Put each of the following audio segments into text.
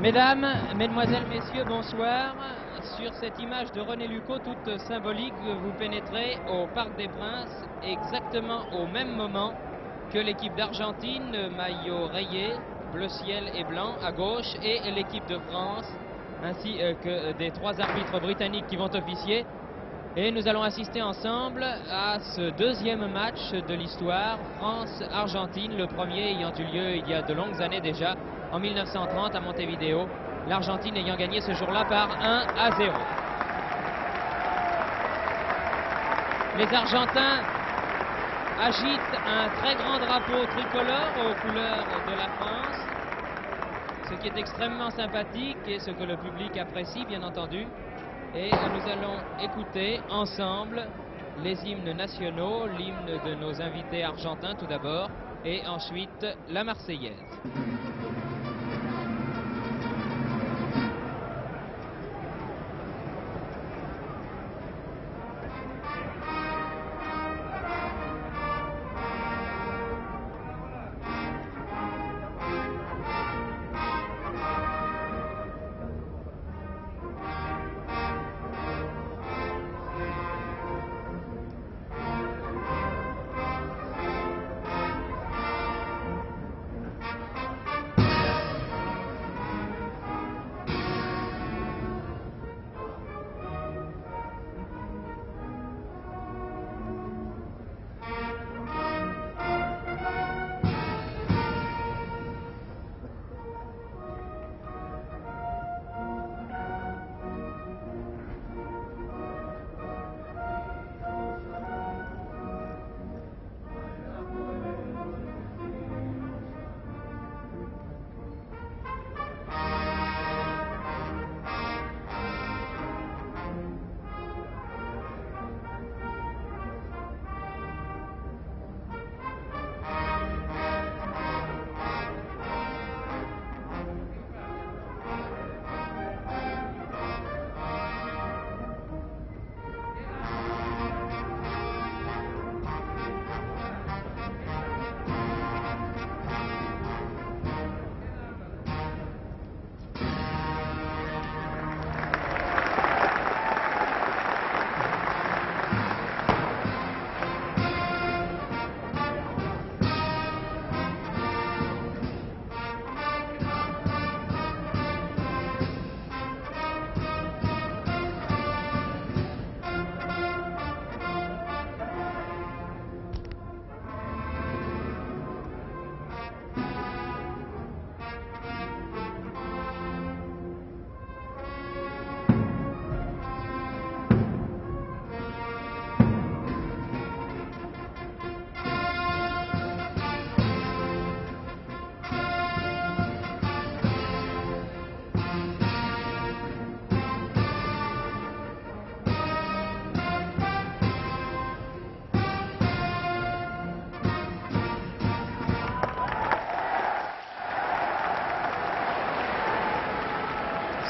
Mesdames, Mesdemoiselles, Messieurs, bonsoir. Sur cette image de René Lucot, toute symbolique, vous pénétrez au Parc des Princes exactement au même moment que l'équipe d'Argentine, maillot rayé, bleu ciel et blanc à gauche, et l'équipe de France, ainsi que des trois arbitres britanniques qui vont officier. Et nous allons assister ensemble à ce deuxième match de l'histoire, France-Argentine, le premier ayant eu lieu il y a de longues années déjà, en 1930 à Montevideo, l'Argentine ayant gagné ce jour-là par 1-0. Les Argentins agitent un très grand drapeau tricolore aux couleurs de la France, ce qui est extrêmement sympathique et ce que le public apprécie bien entendu. Et nous allons écouter ensemble les hymnes nationaux, l'hymne de nos invités argentins tout d'abord, et ensuite la Marseillaise.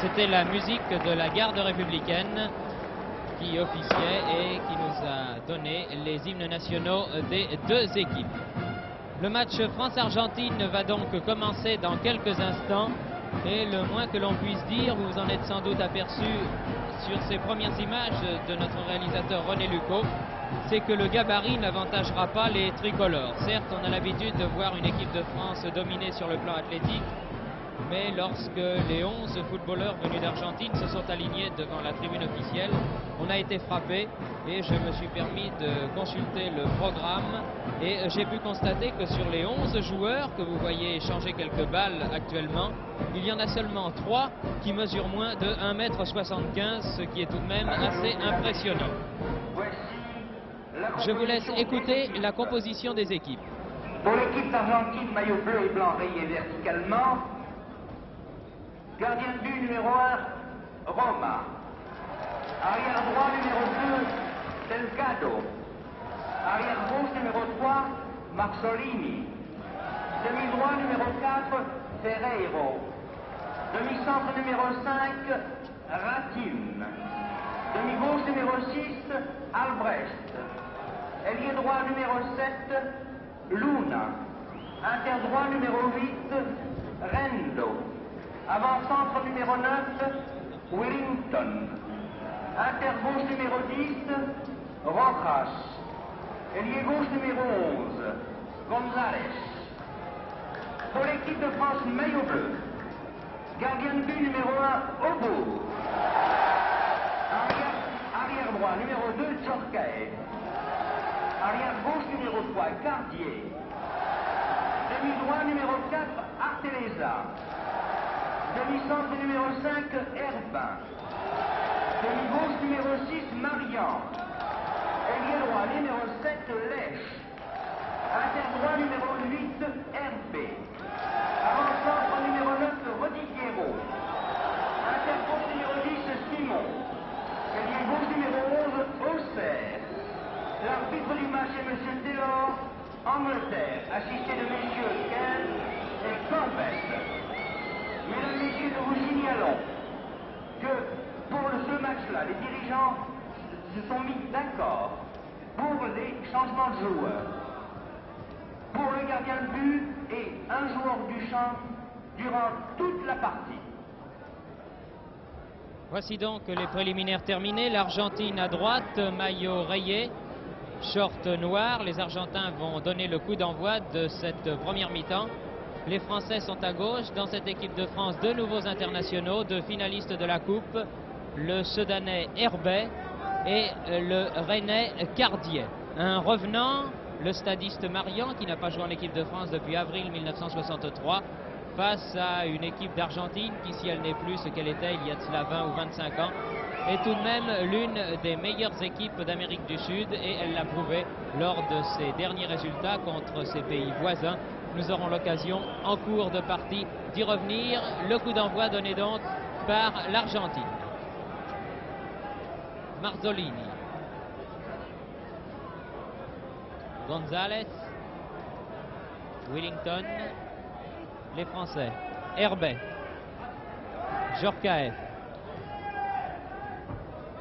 C'était la musique de la garde républicaine qui officiait et qui nous a donné les hymnes nationaux des deux équipes. Le match France-Argentine va donc commencer dans quelques instants et le moins que l'on puisse dire, vous vous en êtes sans doute aperçu sur ces premières images de notre réalisateur René Lucot, c'est que le gabarit n'avantagera pas les tricolores. Certes, on a l'habitude de voir une équipe de France dominée sur le plan athlétique, mais lorsque les 11 footballeurs venus d'Argentine se sont alignés devant la tribune officielle, on a été frappé et je me suis permis de consulter le programme et j'ai pu constater que sur les 11 joueurs que vous voyez échanger quelques balles actuellement, il y en a seulement 3 qui mesurent moins de 1,75 m, ce qui est tout de même assez impressionnant. Je vous laisse écouter la composition des équipes. Pour l'équipe d'Argentine, maillot bleu et blanc rayé verticalement, gardien de but numéro 1, Roma. Arrière droit numéro 2, Delgado. Arrière gauche numéro 3, Marzolini. Demi-droit numéro 4, Ferreiro. Demi-centre numéro 5, Ratim. Demi-gauche numéro 6, Albrecht. Ailier droit numéro 7, Luna. Interdroit numéro 8, Rendo. Avant-centre numéro 9, Wellington. Intergauche numéro 10, Rojas. Ailier gauche numéro 11, González. Pour l'équipe de France, maillot bleu. Gardien de but numéro 1, Obo. Arrière droit numéro 2, Djorkaeff. Arrière gauche numéro 3, Cardier. Demi droit numéro 4, Arteleza. Demi-centre numéro 5, Herbin. Demi gauche numéro 6, Marian. Ailier droit numéro 7, Lèche. Interdroit numéro 8, Herbé. Avant-centre numéro 9, Rodiguero. Intergauche numéro 10, Simon. Ailier gauche numéro 11, Auxerre. L'arbitre du match est M. Taylor, Angleterre, assisté de messieurs Kent et Corbett. Mesdames, messieurs, nous vous signalons que pour ce match-là, les dirigeants se sont mis d'accord pour les changements de joueurs. Pour le gardien de but et un joueur du champ durant toute la partie. Voici donc les préliminaires terminés. L'Argentine à droite, maillot rayé, short noir. Les Argentins vont donner le coup d'envoi de cette première mi-temps. Les Français sont à gauche. Dans cette équipe de France, deux nouveaux internationaux, deux finalistes de la Coupe, le Soudanais Herbet et le Rennais Cardier. Un revenant, le stadiste Marian, qui n'a pas joué en équipe de France depuis avril 1963, face à une équipe d'Argentine qui, si elle n'est plus ce qu'elle était il y a de cela 20 ou 25 ans, est tout de même l'une des meilleures équipes d'Amérique du Sud, et elle l'a prouvé lors de ses derniers résultats contre ses pays voisins. Nous aurons l'occasion en cours de partie d'y revenir. Le coup d'envoi donné donc par l'Argentine. Marzolini. González. Wellington. Les Français. Herbet. Djorkaeff.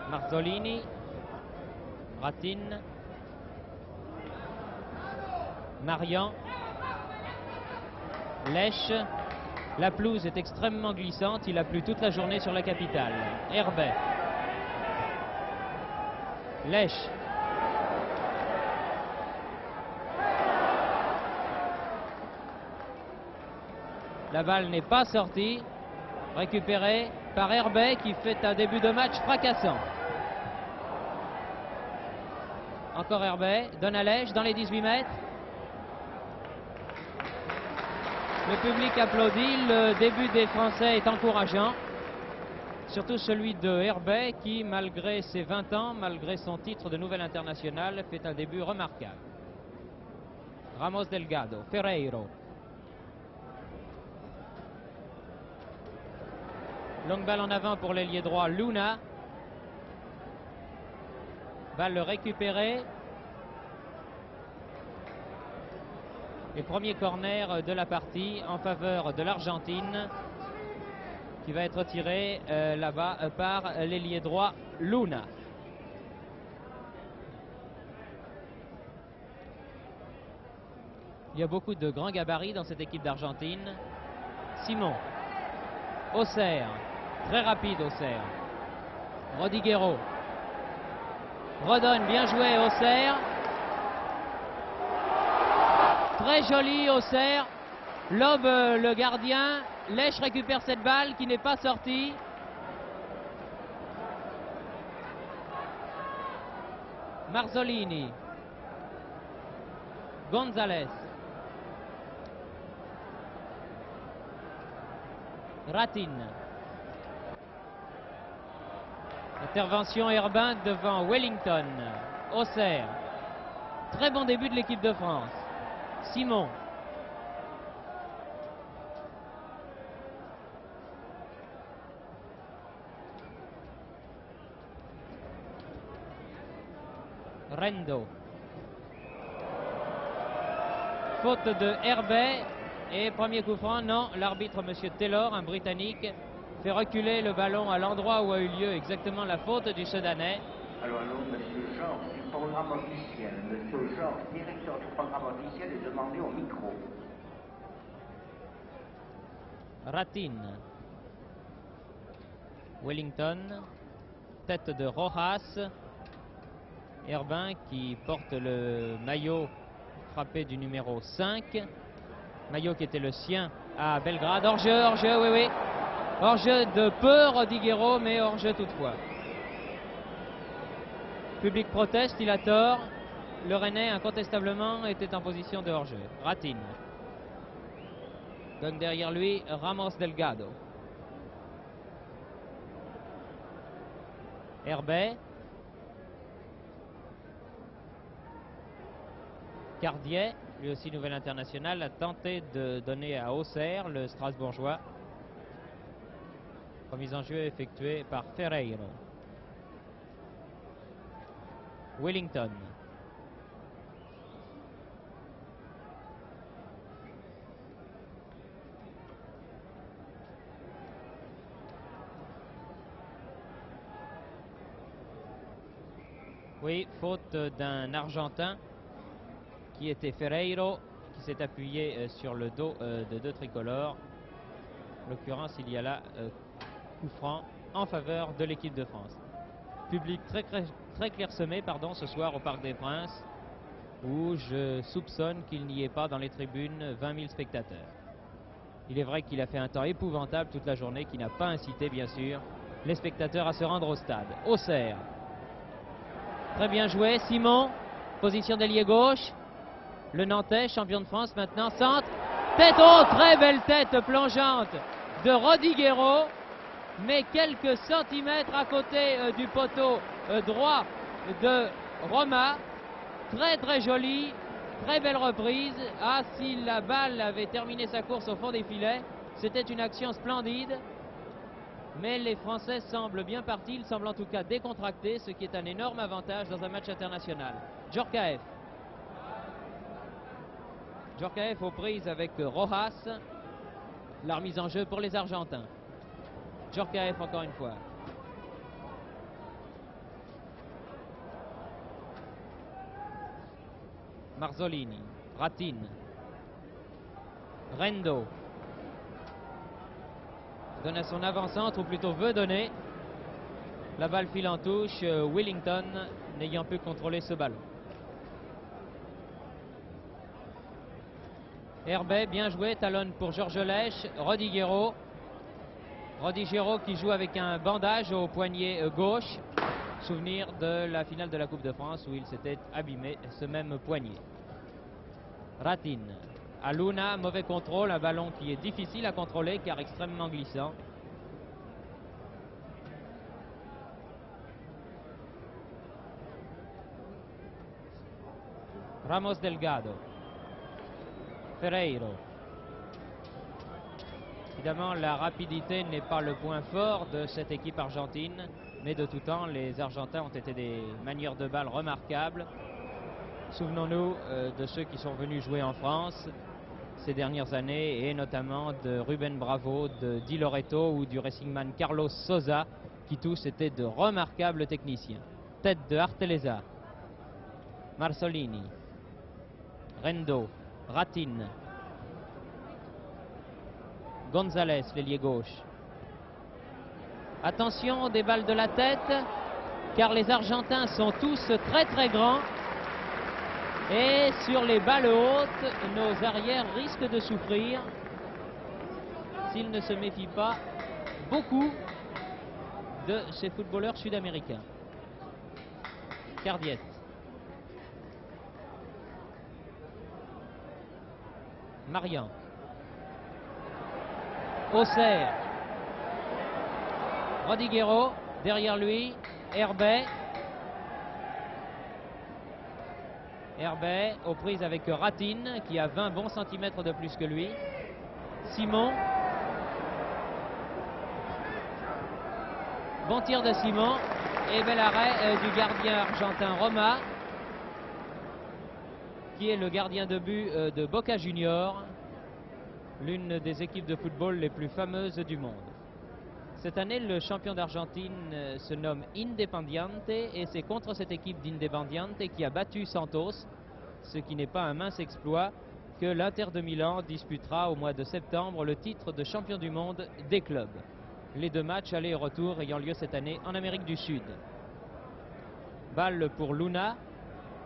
Marzolini. Ratin. Marian. Lèche. La pelouse est extrêmement glissante. Il a plu toute la journée sur la capitale. Herbet. Lèche. La balle n'est pas sortie. Récupérée par Herbet qui fait un début de match fracassant. Encore Herbet. Donne à Lèche dans les 18 mètres. Le public applaudit. Le début des Français est encourageant. Surtout celui de Herbet qui, malgré ses 20 ans, malgré son titre de nouvel international, fait un début remarquable. Ramos Delgado, Ferreiro. Longue balle en avant pour l'ailier droit Luna. Balle récupérée. Et premier corner de la partie en faveur de l'Argentine, qui va être tiré là-bas par l'ailier droit Luna. Il y a beaucoup de grands gabarits dans cette équipe d'Argentine. Simon. Auxerre. Très rapide Auxerre. Rodiguero. Redonne, bien joué Auxerre. Très joli Auxerre. Lobe le gardien. Lèche récupère cette balle qui n'est pas sortie. Marzolini. González. Ratin. Intervention Herbin devant Wellington. Auxerre. Très bon début de l'équipe de France. Simon. Rendo. Faute de Herbet. Et premier coup franc, non, l'arbitre M. Taylor, un Britannique, fait reculer le ballon à l'endroit où a eu lieu exactement la faute du Soudanais. Allô, monsieur Georges du programme officiel. Monsieur Georges, directeur du programme officiel, est demandé au micro. Ratin. Wellington, tête de Rojas. Herbin qui porte le maillot frappé du numéro 5. Maillot qui était le sien à Belgrade. Hors-jeu, oui, oui. Hors-jeu de peu, Rodiguero, mais hors-jeu toutefois. Le public proteste, il a tort. Le Rennais, incontestablement, était en position de hors-jeu. Ratin. Donc derrière lui, Ramos Delgado. Herbet. Cardiet, lui aussi nouvel international, a tenté de donner à Auxerre, le Strasbourgeois. Remise en jeu effectuée par Ferreiro. Wellington. Oui, faute d'un Argentin qui était Ferreiro, qui s'est appuyé sur le dos de deux tricolores. En l'occurrence, il y a là coup franc en faveur de l'équipe de France. Public très clairsemé ce soir au Parc des Princes, où je soupçonne qu'il n'y ait pas dans les tribunes 20 000 spectateurs. Il est vrai qu'il a fait un temps épouvantable toute la journée, qui n'a pas incité bien sûr les spectateurs à se rendre au stade. Auxerre. Très bien joué, Simon, position d'ailier gauche. Le Nantais, champion de France maintenant, centre. Tête, oh, très belle tête plongeante de Rodiguero, mais quelques centimètres à côté du poteau droit de Roma. Très joli, très belle reprise. Ah, si la balle avait terminé sa course au fond des filets, c'était une action splendide. Mais les Français semblent bien partis, ils semblent en tout cas décontractés, ce qui est un énorme avantage dans un match international. Djorkaeff. Djorkaeff aux prises avec Rojas. La remise en jeu pour les Argentins. Djorkaeff encore une fois. Marzolini. Ratin. Rendo. Donne à son avant-centre, ou plutôt veut donner. La balle file en touche. Wellington n'ayant pu contrôler ce ballon. Herbet, bien joué, talonne pour Georges Lèche. Rodiguero. Rodiguero qui joue avec un bandage au poignet gauche. Souvenir de la finale de la Coupe de France où il s'était abîmé ce même poignet. Ratin. Aluna, mauvais contrôle, un ballon qui est difficile à contrôler car extrêmement glissant. Ramos Delgado. Ferreiro. Évidemment, la rapidité n'est pas le point fort de cette équipe argentine, mais de tout temps, les Argentins ont été des manieurs de balle remarquables. Souvenons-nous de ceux qui sont venus jouer en France ces dernières années, et notamment de Ruben Bravo, de Di Loreto ou du racingman Carlos Sosa, qui tous étaient de remarquables techniciens. Tête de Arteleza. Marzolini. Rendo. Ratin. González, l'ailier gauche. Attention des balles de la tête, car les Argentins sont tous très grands. Et sur les balles hautes, nos arrières risquent de souffrir s'ils ne se méfient pas beaucoup de ces footballeurs sud-américains. Cardiet. Marian. Auxerre. Rodiguero, derrière lui, Herbet. Herbet aux prises avec Ratin qui a 20 bons centimètres de plus que lui. Simon. Bon tir de Simon et bel arrêt du gardien argentin Roma, qui est le gardien de but de Boca Juniors, l'une des équipes de football les plus fameuses du monde. Cette année, le champion d'Argentine se nomme Independiente et c'est contre cette équipe d'Independiente qui a battu Santos, ce qui n'est pas un mince exploit, que l'Inter de Milan disputera au mois de septembre le titre de champion du monde des clubs. les 2 matchs aller et retour ayant lieu cette année en Amérique du Sud. Balle pour Luna,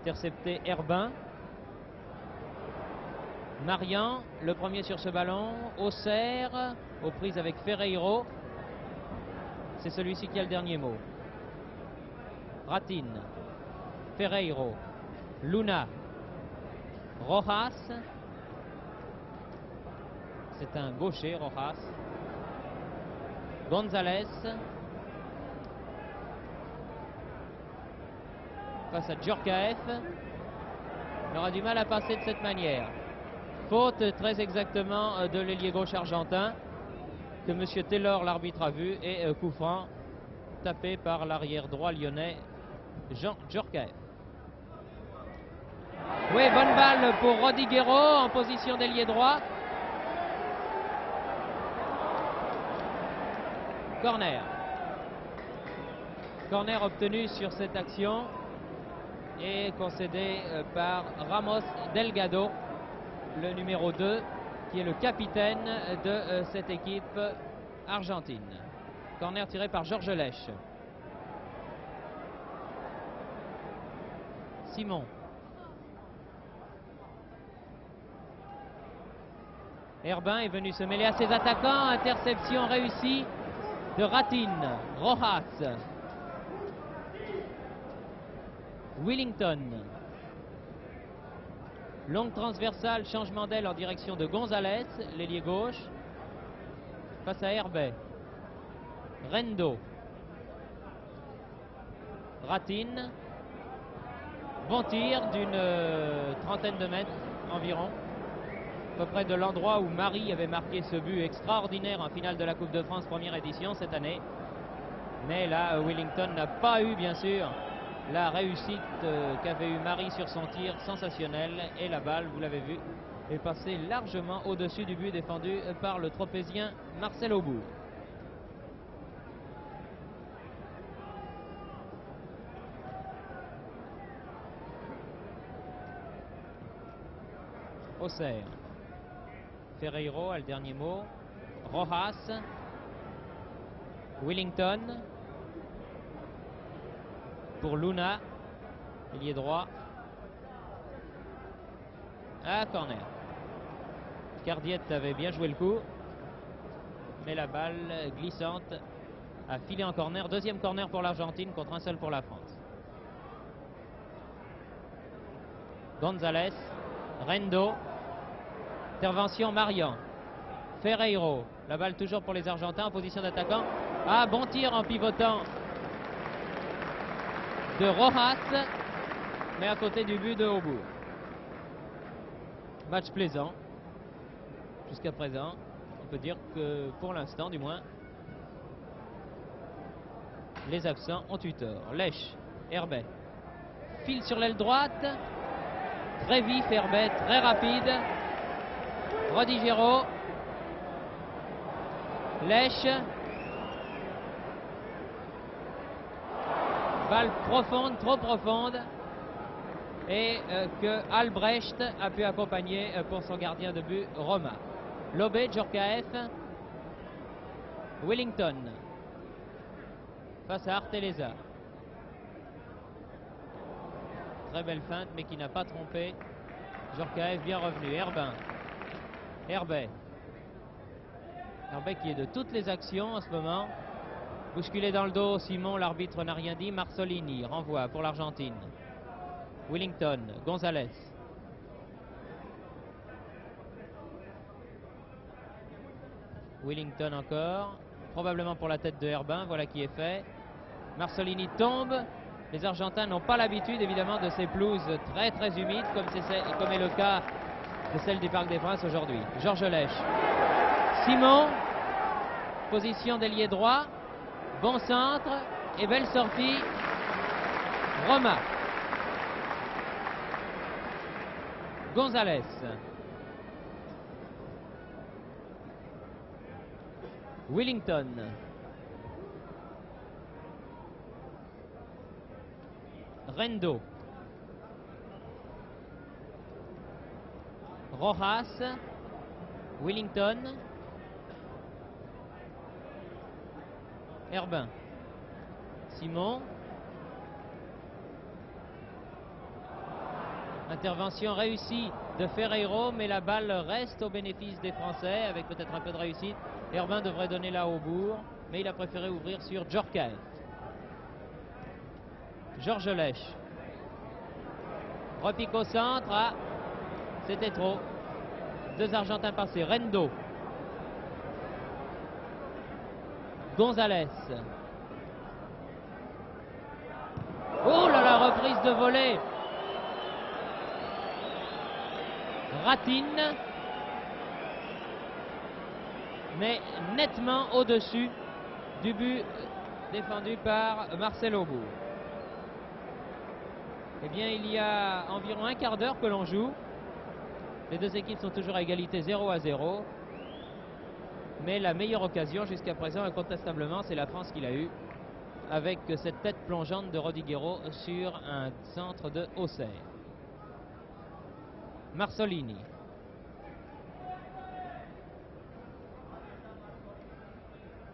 intercepté Herbin. Marian, le premier sur ce ballon, Auxerre, aux prises avec Ferreiro. C'est celui-ci qui a le dernier mot. Ratin, Ferreiro, Luna, Rojas. C'est un gaucher, Rojas. González. Face à Djorkaeff. Il aura du mal à passer de cette manière. Faute très exactement de l'ailier gauche argentin que M. Taylor, l'arbitre, a vu, et coup franc tapé par l'arrière droit lyonnais Jean Djorkaeff. Oui, bonne balle pour Rodiguero en position d'ailier droit. Corner. Corner obtenu sur cette action et concédé par Ramos Delgado, le numéro 2, qui est le capitaine de cette équipe argentine. Corner tiré par Georges Lèche. Simon. Herbin est venu se mêler à ses attaquants. Interception réussie de Ratin. Rojas. Willington. Longue transversale, changement d'aile en direction de González, l'ailier gauche. Face à Herbet. Rendo. Ratin. Bon tir d'une trentaine de mètres environ. À peu près de l'endroit où Marie avait marqué ce but extraordinaire en finale de la Coupe de France première édition cette année. Mais là, Willington n'a pas eu, bien sûr, la réussite qu'avait eu Marie sur son tir sensationnel. Et la balle, vous l'avez vu, est passée largement au-dessus du but défendu par le tropézien Marcel Aubourg. Auxerre. Ferreiro a le dernier mot. Rojas. Willington. Pour Luna. Ailier droit. Ah, corner. Cardiette avait bien joué le coup. Mais la balle glissante a filé en corner. Deuxième corner pour l'Argentine contre un seul pour la France. González. Rendo. Intervention Marian. Ferreiro. La balle toujours pour les Argentins en position d'attaquant. Ah, bon tir en pivotant de Rojas, mais à côté du but de Aubourg. Match plaisant jusqu'à présent. On peut dire que pour l'instant, du moins, les absents ont eu tort. Lèche, Herbet. File sur l'aile droite. Très vif Herbet, très rapide. Rodiguero. Lèche. Balle profonde, trop profonde. Et que Albrecht a pu accompagner pour son gardien de but, Roma. Lobé, Djorkaeff. Willington. Face à Arteleza. Très belle feinte, mais qui n'a pas trompé. Djorkaeff bien revenu. Herbin. Herbet. Herbet qui est de toutes les actions en ce moment. Bousculé dans le dos, Simon, l'arbitre n'a rien dit. Marsolini, renvoi pour l'Argentine. Willington, González. Willington encore. Probablement pour la tête de Herbin, voilà qui est fait. Marsolini tombe. Les Argentins n'ont pas l'habitude évidemment de ces pelouses très très humides comme est le cas de celle du Parc des Princes aujourd'hui. Georges Lèche. Simon, position d'ailier droit. Bon centre et belle sortie. Roma. González. Willington. Rendo. Rojas. Willington. Herbin. Simon. Intervention réussie de Ferreiro, mais la balle reste au bénéfice des Français avec peut-être un peu de réussite. Herbin devrait donner là au bourg, mais il a préféré ouvrir sur Djorkaeff. Georges Lèche. Repique au centre. Ah, c'était trop. Deux Argentins passés. Rendo. Gonzalez. Oh là là, reprise de volée. Ratine. Mais nettement au-dessus du but défendu par Marcel Aubourg. Eh bien, il y a environ un quart d'heure que l'on joue. Les deux équipes sont toujours à égalité 0-0. Mais la meilleure occasion jusqu'à présent, incontestablement, c'est la France qui l'a eue, avec cette tête plongeante de Rodiguero sur un centre de Auxerre. Marsolini.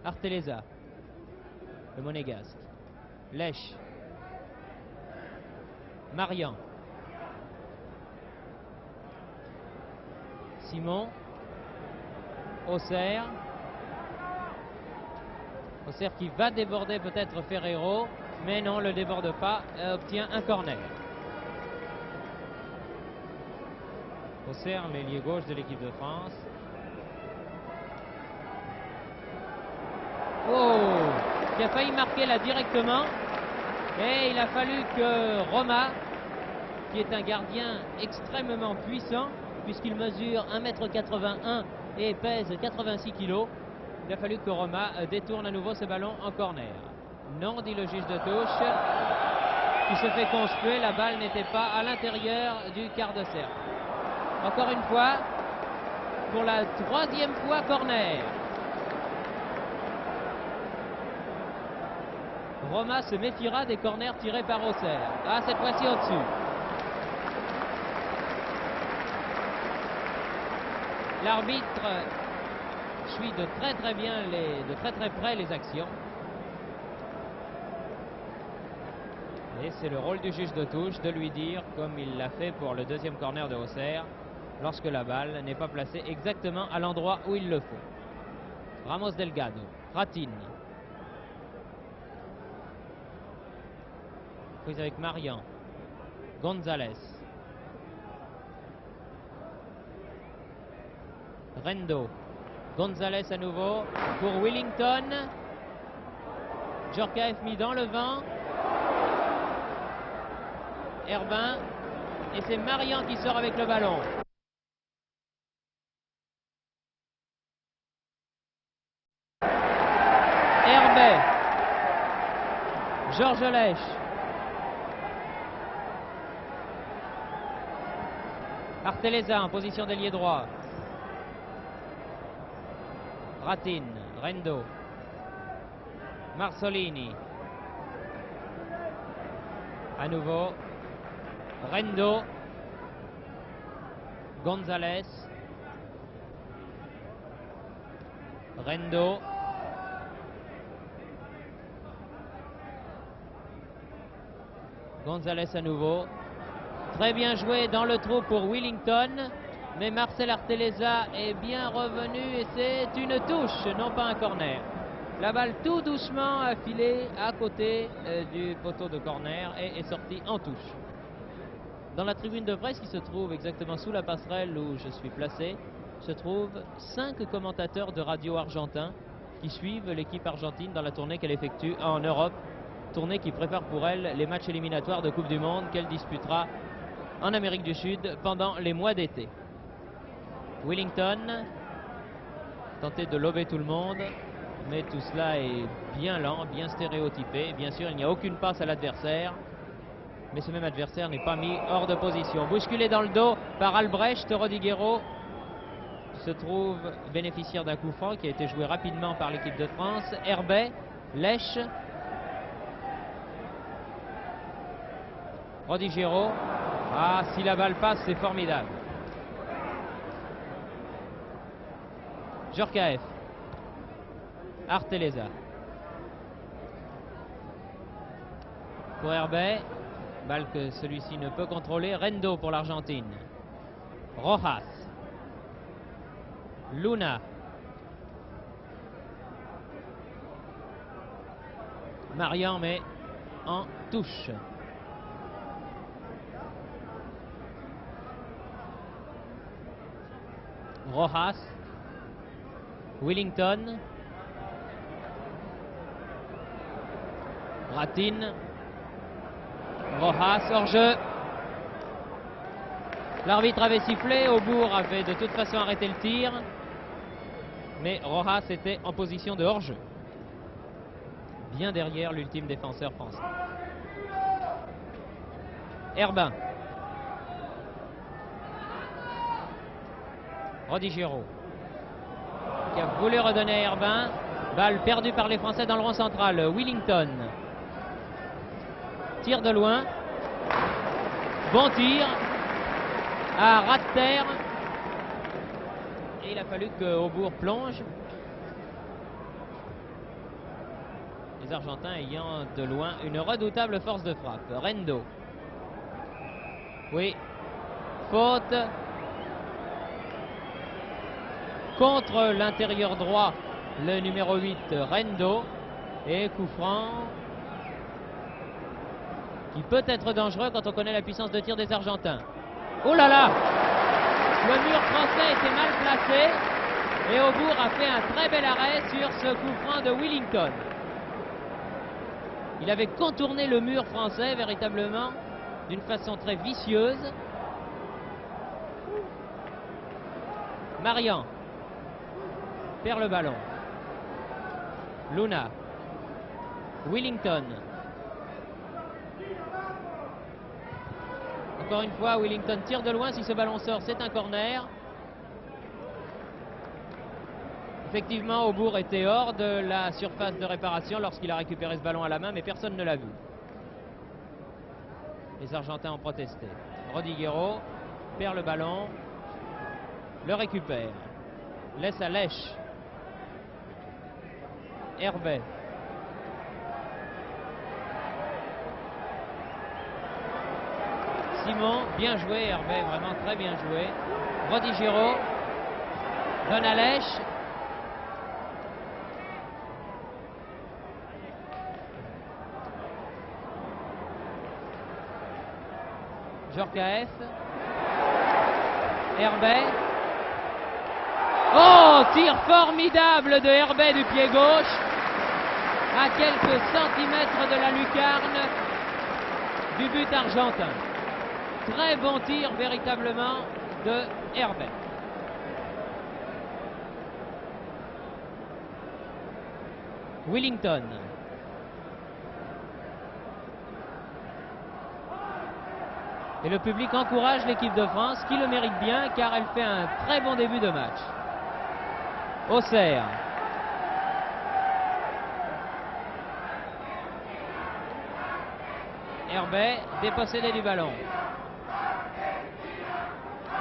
Arteleza. Le Monégasque. Lèche. Marian. Simon. Auxerre. Auxerre qui va déborder peut-être Ferreiro, mais non, le déborde pas, obtient un corner. Auxerre, l'ailier gauche de l'équipe de France. Oh, qui a failli marquer là directement, et il a fallu que Roma, qui est un gardien extrêmement puissant, puisqu'il mesure 1,81 m et pèse 86 kg, il a fallu que Roma détourne à nouveau ce ballon en corner. Non, dit le juge de touche, qui se fait conspuer, la balle n'était pas à l'intérieur du quart de cercle. Encore une fois, pour la troisième fois, corner. Roma se méfiera des corners tirés par Auxerre. Ah, cette fois-ci au-dessus. L'arbitre suit de très bien, de très près les actions. Et c'est le rôle du juge de touche de lui dire, comme il l'a fait pour le deuxième corner de Auxerre, lorsque la balle n'est pas placée exactement à l'endroit où il le faut. Ramos Delgado. Ratine. Prise avec Marian. Gonzalez. Rendo. Gonzalez à nouveau pour Willington. Djorkaeff mis dans le vent. Herbin. Et c'est Marian qui sort avec le ballon. Herbet. Georges Lèche. Arteleza en position d'ailier droit. Ratine, Rendo, Marsolini. À nouveau, Rendo, Gonzalez, Rendo, Gonzalez à nouveau. Très bien joué dans le trou pour Willington, mais Marcel Arteleza est bien revenu et c'est une touche, non pas un corner. La balle tout doucement a filé à côté du poteau de corner et est sortie en touche. Dans la tribune de presse qui se trouve exactement sous la passerelle où je suis placé, se trouvent 5 commentateurs de radio argentins qui suivent l'équipe argentine dans la tournée qu'elle effectue en Europe, tournée qui prépare pour elle les matchs éliminatoires de Coupe du Monde qu'elle disputera en Amérique du Sud pendant les mois d'été. Willington tentait de lober tout le monde, mais tout cela est bien lent, bien stéréotypé. Bien sûr, il n'y a aucune passe à l'adversaire, mais ce même adversaire n'est pas mis hors de position. Bousculé dans le dos par Albrecht, Rodiguero se trouve bénéficiaire d'un coup franc qui a été joué rapidement par l'équipe de France. Herbet, Lèche, Rodiguero. Ah, si la balle passe, c'est formidable. Djorkaeff. Arteleza. pour Herbet. Balle que celui-ci ne peut contrôler. Rendo pour l'Argentine. Rojas. Luna. Marian mais en touche. Rojas. Wellington. Ratin. Rojas hors jeu. L'arbitre avait sifflé, Aubourg avait de toute façon arrêté le tir, mais Rojas était en position de hors jeu, bien derrière l'ultime défenseur français. Herbin. Rodigero qui a voulu redonner à Herbin. Balle perdue par les Français dans le rond central. Wellington. Tir de loin. Bon tir. À ras de terre. Et il a fallu que Aubourg plonge. Les Argentins ayant de loin une redoutable force de frappe. Rendo. Oui. Faute. Contre l'intérieur droit, le numéro 8, Rendo. Et coup franc qui peut être dangereux quand on connaît la puissance de tir des Argentins. Oh là là! Le mur français était mal placé et Aubourg a fait un très bel arrêt sur ce coup franc de Wellington. Il avait contourné le mur français véritablement d'une façon très vicieuse. Marian perd le ballon. Luna. Wellington. Encore une fois, Wellington tire de loin. Si ce ballon sort, c'est un corner. Effectivement, Aubourg était hors de la surface de réparation lorsqu'il a récupéré ce ballon à la main, mais personne ne l'a vu. Les Argentins ont protesté. Rodigero perd le ballon, le récupère, laisse à Lèche. Herbet. Simon, bien joué Herbet, vraiment très bien joué. Rodigero donne à Lèche. Djorkaeff. Herbet. Oh, tir formidable de Herbet du pied gauche à quelques centimètres de la lucarne du but argentin. Très bon tir véritablement de Herbet. Wellington. Et le public encourage l'équipe de France qui le mérite bien car elle fait un très bon début de match. Auxerre. Herbet dépossédé du ballon.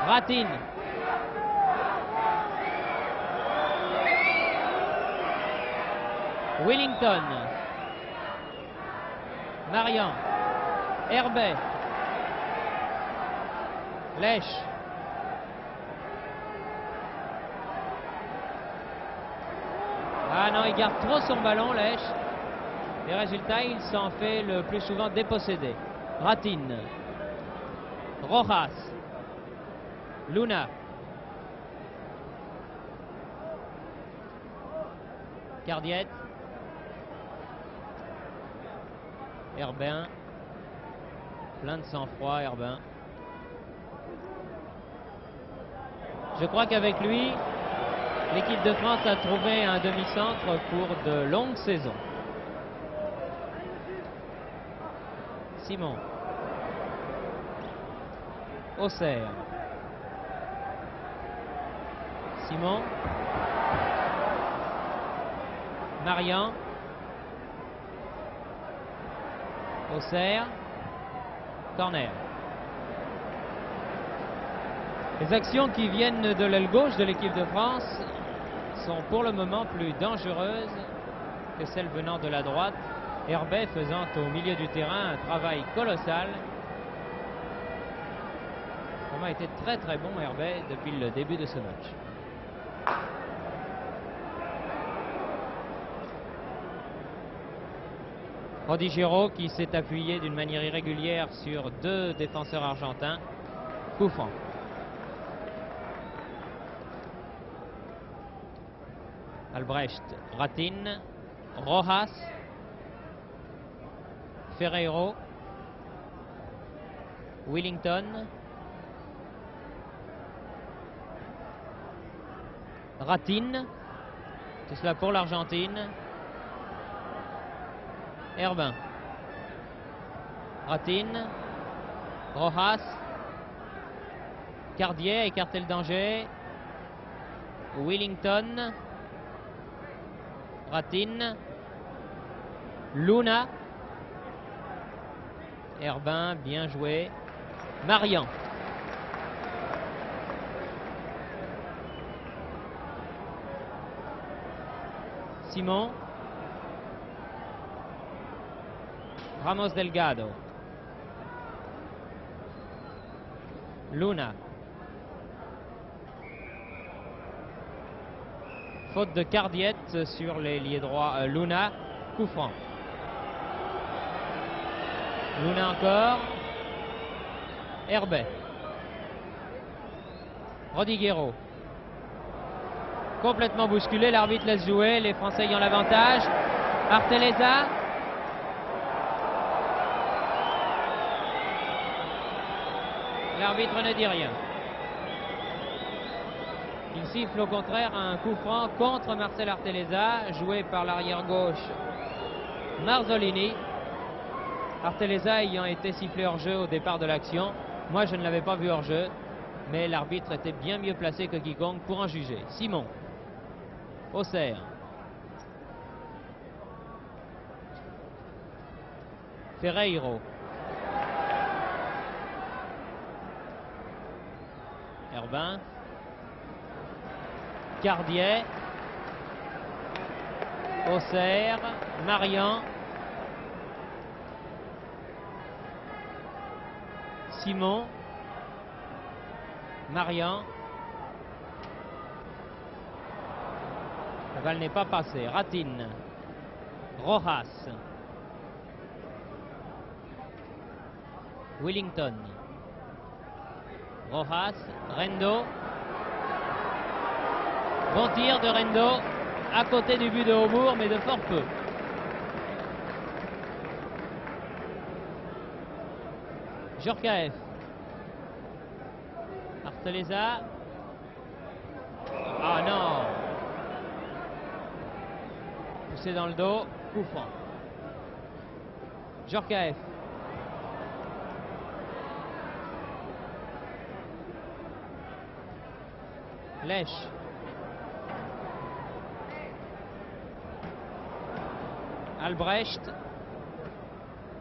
Ratin. Wellington. Marian. Herbet. Lèche. Ah non, il garde trop son ballon, Lèche. Et résultat, il s'en fait le plus souvent déposséder. Ratin. Rojas. Luna. Cardiette. Herbin. Plein de sang-froid, Herbin. Je crois qu'avec lui, l'équipe de France a trouvé un demi-centre pour de longues saisons. Simon. Auxerre. Simon. Marian. Auxerre. Corner. Les actions qui viennent de l'aile gauche de l'équipe de France sont pour le moment plus dangereuses que celles venant de la droite Herbet faisant au milieu du terrain un travail colossal. Il a été très très bon Herbet depuis le début de ce match. Rodigero qui s'est appuyé d'une manière irrégulière sur deux défenseurs argentins. Coup franc. Albrecht, Ratin, Rojas, Ferreiro, Willington, Ratin, tout cela pour l'Argentine. Herbin, Ratin, Rojas, Cardier a écarté le danger, Willington, Ratin, Luna, Herbin, bien joué, Marian. Simon, Ramos Delgado, Luna, faute de Cardiette sur l'ailier droit Luna, coup franc. Luna encore, Herbet, Rodigero, complètement bousculé, l'arbitre laisse jouer, les Français ayant l'avantage. Arteleza, l'arbitre ne dit rien. Il siffle au contraire un coup franc contre Marcel Arteleza, joué par l'arrière gauche Marzolini. Arteleza ayant été sifflé hors jeu au départ de l'action. Moi je ne l'avais pas vu hors jeu, mais l'arbitre était bien mieux placé que quiconque pour en juger. Simon, Auxerre, Ferreiro, Herbin, Cardier, Auxerre, Marian, Simon, Marian. La balle n'est pas passée. Ratin, Rojas, Willington, Rojas, Rendo. Bon tir de Rendo à côté du but de Aubourg, mais de fort peu. Djorkaeff, Arteleza. Ah non, poussé dans le dos, coup franc. Djorkaeff, Lèche, Albrecht,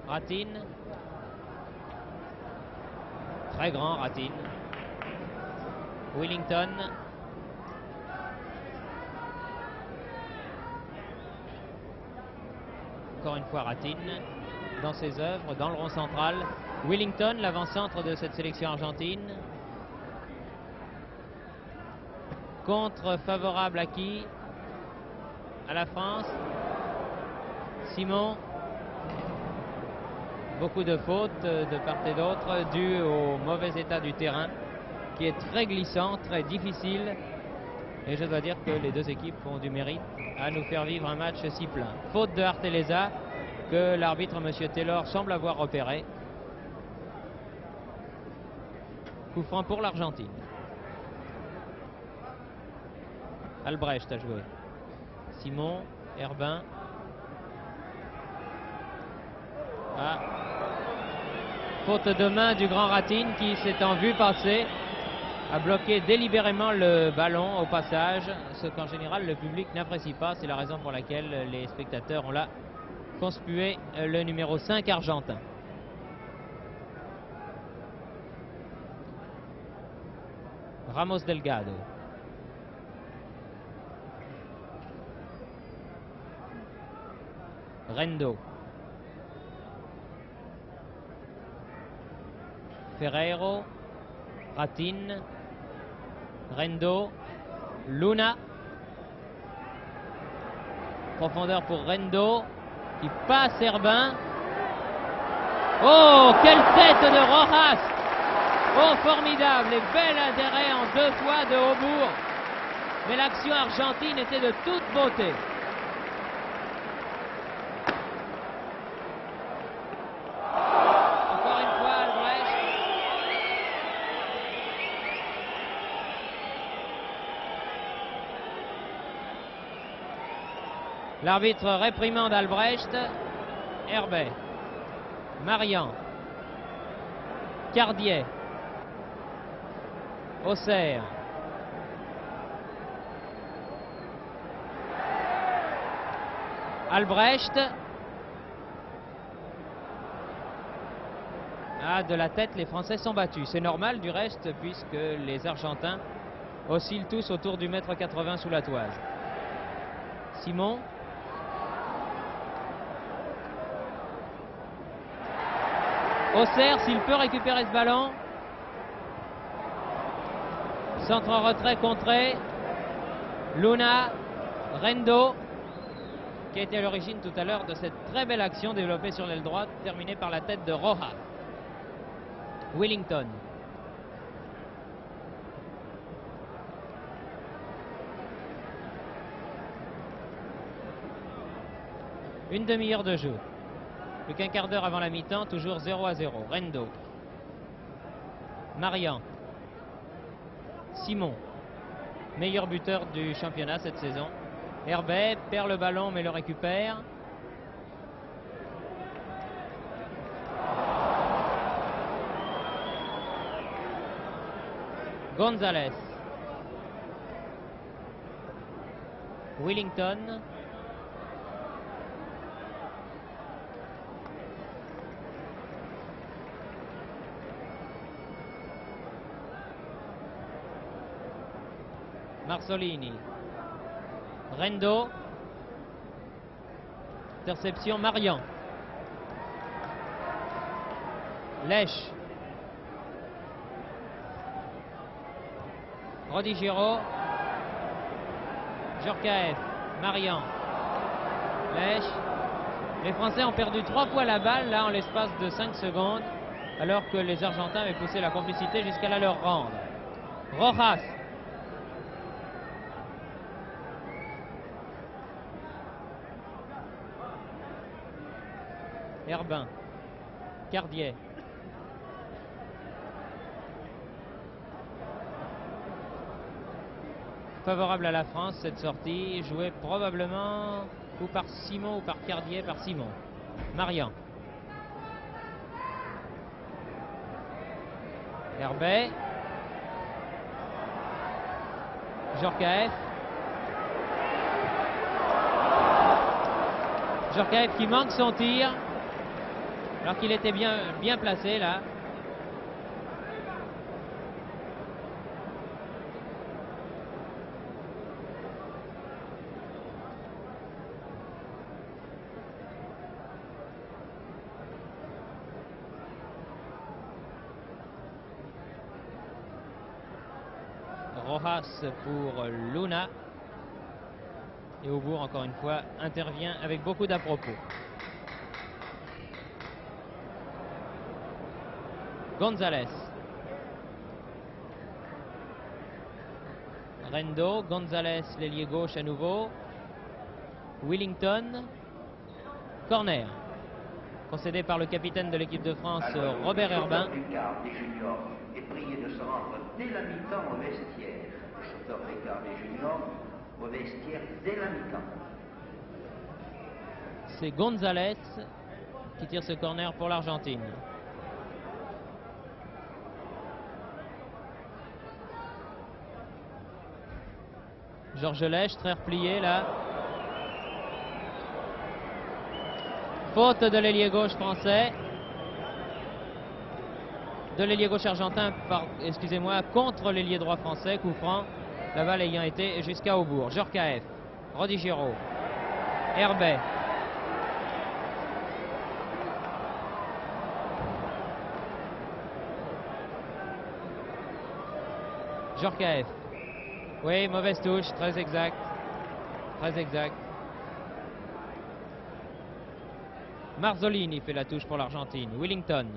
Ratin, très grand Ratin, Willington, encore une fois Ratin dans ses œuvres, dans le rond central. Willington, l'avant-centre de cette sélection argentine. Contre favorable à qui? À la France. Simon. Beaucoup de fautes de part et d'autre dues au mauvais état du terrain qui est très glissant, très difficile. Et je dois dire que les deux équipes ont du mérite à nous faire vivre un match si plein. Faute de Arteleza que l'arbitre M. Taylor semble avoir repéré. Coup franc pour l'Argentine. Albrecht a joué. Simon, Herbin. Ah. Faute de main du grand Ratin qui s'étant vu passer a bloqué délibérément le ballon au passage, ce qu'en général le public n'apprécie pas. C'est la raison pour laquelle les spectateurs ont là conspué le numéro 5 argentin. Ramos Delgado. Rendo. Ferreiro, Ratin, Rendo, Luna. Profondeur pour Rendo, qui passe Herbin. Oh, quelle tête de Rojas! Oh, formidable et bel intérêt en 2 fois de Aubourg. Mais l'action argentine était de toute beauté. Encore une fois, Albrecht. L'arbitre réprimande Albrecht. Herbet. Marian. Cardier. Auxerre. Albrecht. Ah, de la tête, les Français sont battus. C'est normal du reste, puisque les Argentins oscillent tous autour du 1,80 m sous la toise. Simon. Auxerre, s'il peut récupérer ce ballon. Centre en retrait contré. Luna. Rendo, qui a été à l'origine tout à l'heure de cette très belle action développée sur l'aile droite, terminée par la tête de Rojas. Wellington. Une demi-heure de jeu. Plus qu'un quart d'heure avant la mi-temps, toujours 0-0. Rendo. Marian. Simon. Meilleur buteur du championnat cette saison. Herbet perd le ballon mais le récupère. Gonzalez. Wellington. Marsolini. Rendo. Interception Marian. Lèche. Rodigiro. Djorkaeff. Marian. Lèche. Les Français ont perdu 3 fois la balle là en l'espace de 5 secondes, alors que les Argentins avaient poussé la complicité jusqu'à la leur rendre. Rojas. Herbin. Cardier. Favorable à la France, cette sortie, jouée probablement ou par Simon ou par Cardier, par Simon. Marian. Herbet. Djorkaeff. Djorkaeff qui manque son tir, alors qu'il était bien placé là. Rojas pour Luna. Et Aubourg, encore une fois, intervient avec beaucoup d'à-propos. Gonzalez. Rendo. Gonzalez, l'ailier gauche à nouveau. Wellington. Corner. Concédé par le capitaine de l'équipe de France, Robert Herbin. Le chauffeur des juniors est prié de se rendre dès la mi-temps au vestiaire. Le chauffeur des quarts des juniors au vestiaire dès la mi-temps. C'est Gonzalez qui tire ce corner pour l'Argentine. Georges Lèche, très replié là. Faute de l'ailier gauche français. De l'ailier gauche argentin, excusez-moi, contre l'ailier droit français. Coup franc, la balle ayant été jusqu'à Aubourg. Djorkaeff, Rodigiro, Herbet. Djorkaeff. Oui, mauvaise touche, très exact. Très exact. Marzolini fait la touche pour l'Argentine. Willington.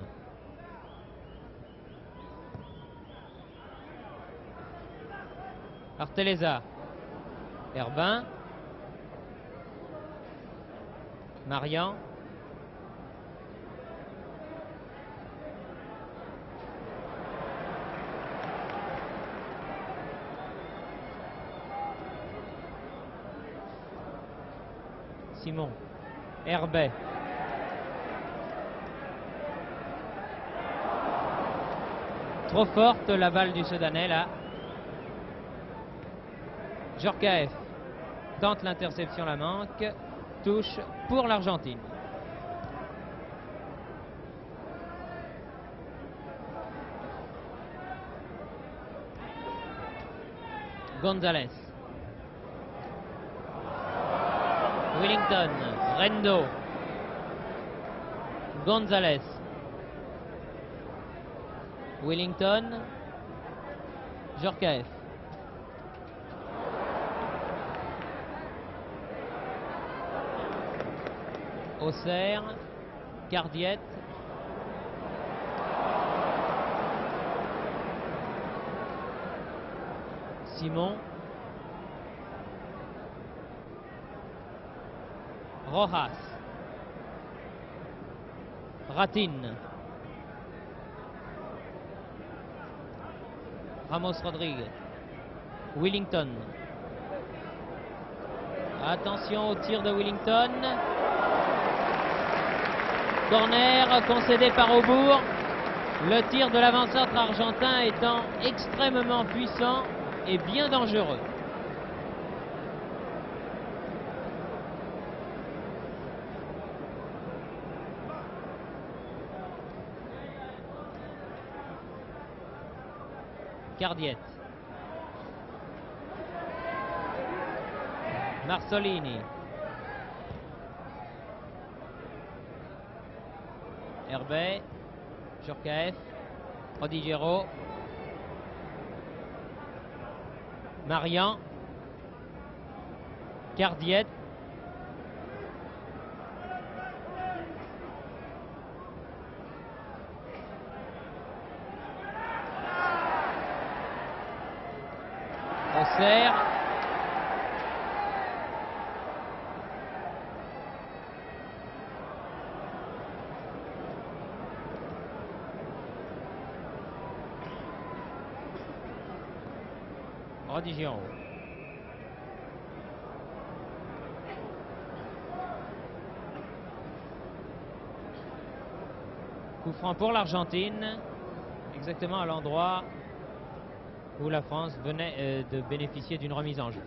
Arteleza. Herbin. Marian. Simon. Herbet. Trop forte la balle du Soudanais là. Djorkaeff tente l'interception, la manque. Touche pour l'Argentine. González. Willington. Rendo. González. Willington. Djorkaeff. Auxerre. Cardiette. Simon. Rojas. Ratin. Ramos Rodriguez. Willington. Attention au tir de Willington. Corner concédé par Aubourg. Le tir de l'avant-centre argentin étant extrêmement puissant et bien dangereux. Cardiette. Marzolini. Herbet. Djorkaeff. Prodigero. Marian. Cardiette. Auxerre. Prodigero. Coup franc pour l'Argentine, exactement à l'endroit où la France venait de bénéficier d'une remise en jeu.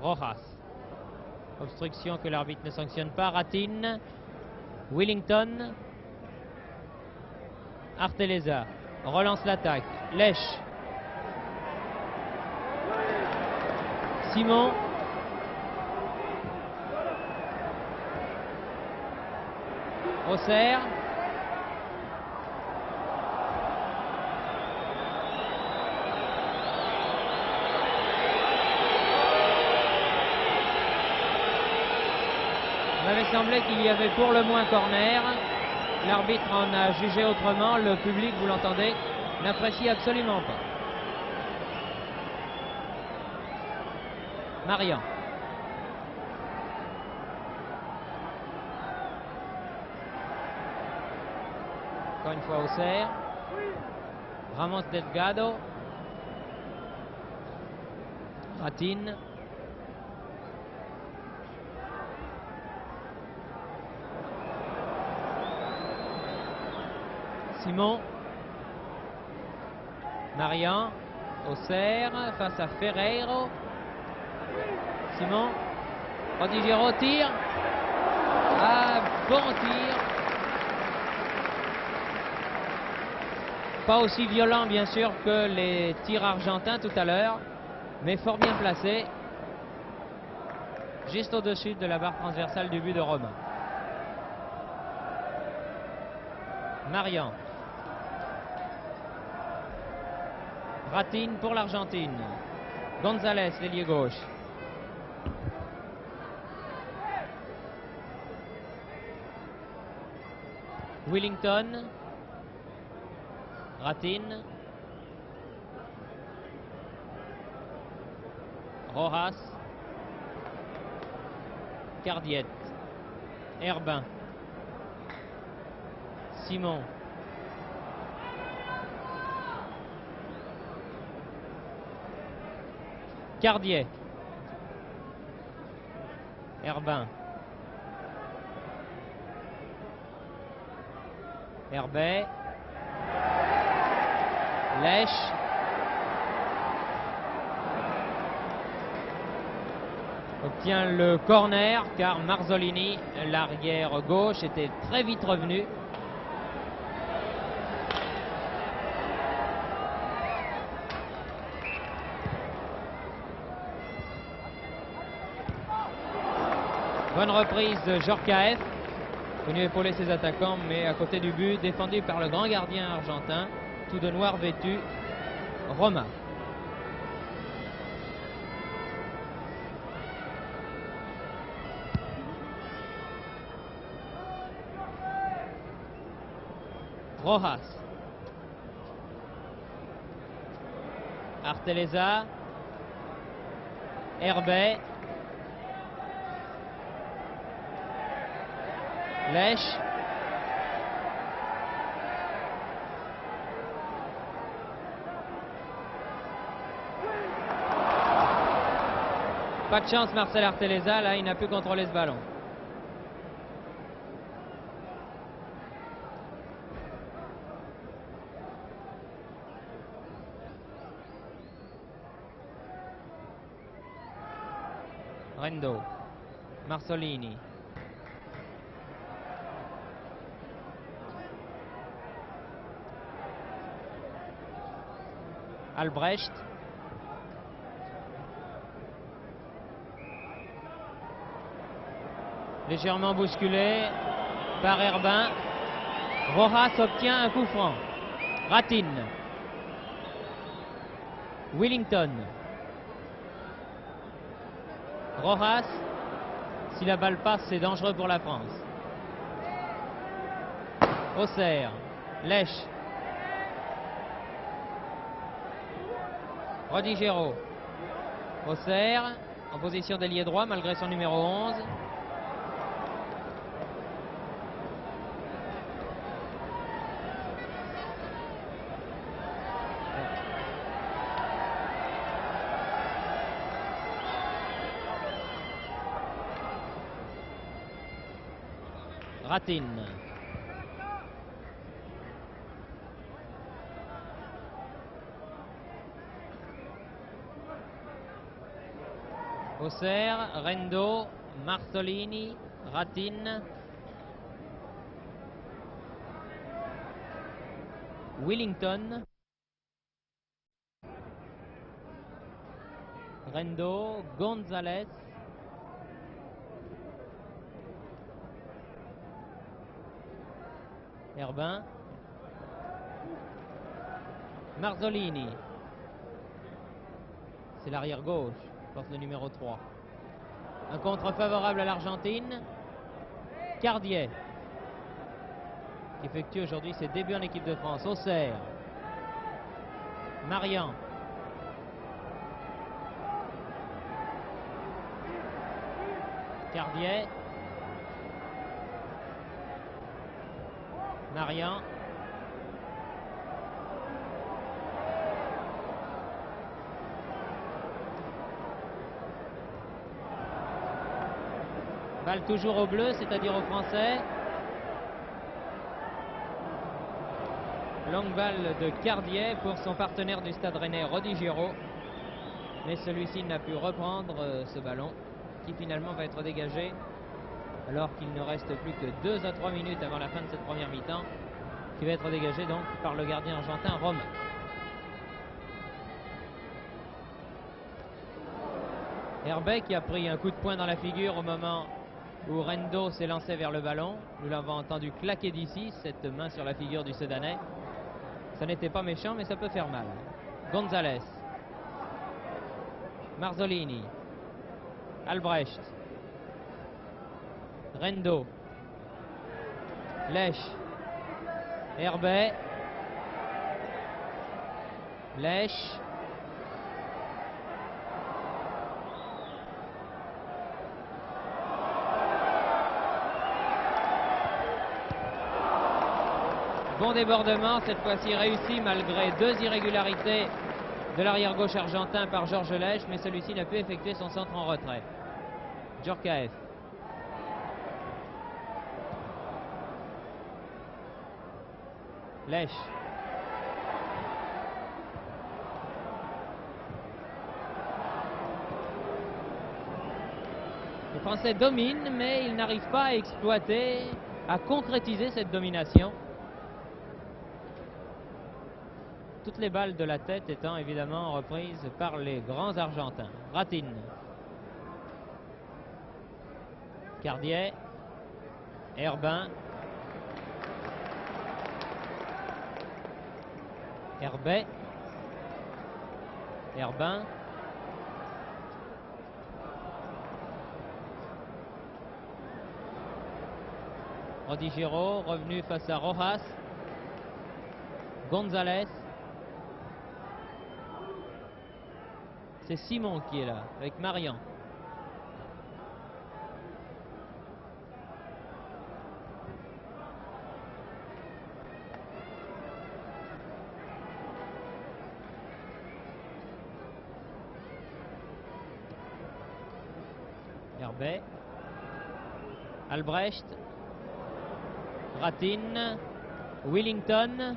Rojas. Obstruction que l'arbitre ne sanctionne pas. Ratin. Willington. Arteleza. Relance l'attaque. Lèche. Simon. Auxerre. Il m'avait semblé qu'il y avait pour le moins corner. L'arbitre en a jugé autrement. Le public, vous l'entendez, n'apprécie absolument pas. Marian. Encore une fois Auxerre. Ramos Delgado. Ratin. Simon. Marian. Auxerre face à Ferreiro. Simon. Prodigero tire. Ah, bon tir. Pas aussi violent bien sûr que les tirs argentins tout à l'heure, mais fort bien placé. Juste au-dessus de la barre transversale du but de Romain. Marian. Ratin pour l'Argentine. González, l'ailier gauche. Willington. Ratin. Rojas. Cardiette. Herbin. Simon. Cardiet. Herbin. Herbet. Lèche. Obtient le corner car Marzolini, l'arrière gauche, était très vite revenu. Bonne reprise de Djorkaeff, venu épauler ses attaquants, mais à côté du but, défendu par le grand gardien argentin, tout de noir vêtu, Roma. Rojas. Arteleza. Herbet. Lèche. Pas de chance Marcel Arteleza, là il n'a pu contrôler ce ballon. Rendo. Marzolini. Albrecht. Légèrement bousculé par Herbin. Rojas obtient un coup franc. Ratin. Willington. Rojas. Si la balle passe, c'est dangereux pour la France. Auxerre. Lèche. Rodigero. Auxerre en position d'ailier droit malgré son numéro 11. Ratin. Auxerre, Rendo, Marzolini, Ratin, Willington, Rendo, González, Herbin, Marzolini, c'est l'arrière gauche, porte le numéro 3. Un contre favorable à l'Argentine. Cardiet, qui effectue aujourd'hui ses débuts en équipe de France. Auxerre, Marian, Cardiet, Marian, balle toujours au bleu, c'est-à-dire aux Français. Longue balle de Cardiet pour son partenaire du Stade Rennais, Rodigero. Mais celui-ci n'a pu reprendre ce ballon qui finalement va être dégagé alors qu'il ne reste plus que 2 à 3 minutes avant la fin de cette première mi-temps, qui va être dégagé donc par le gardien argentin Roma. Herbet qui a pris un coup de poing dans la figure au moment où Rendo s'est lancé vers le ballon. Nous l'avons entendu claquer d'ici, cette main sur la figure du Soudanais. Ça n'était pas méchant, mais ça peut faire mal. Gonzalez. Marzolini. Albrecht. Rendo. Lech. Herbet. Lech. Bon débordement, cette fois-ci réussi malgré 2 irrégularités de l'arrière gauche argentin par Georges Lech, mais celui-ci n'a pu effectuer son centre en retrait. Djorkaeff. Lech. Les Français dominent, mais ils n'arrivent pas à exploiter, à concrétiser cette domination. Toutes les balles de la tête étant évidemment reprises par les grands Argentins. Ratin. Cardier. Herbin. Herbet. Herbin. Rodigero revenu face à Rojas. Gonzalez. C'est Simon qui est là, avec Marian. Herbet. Albrecht. Ratin. Willington.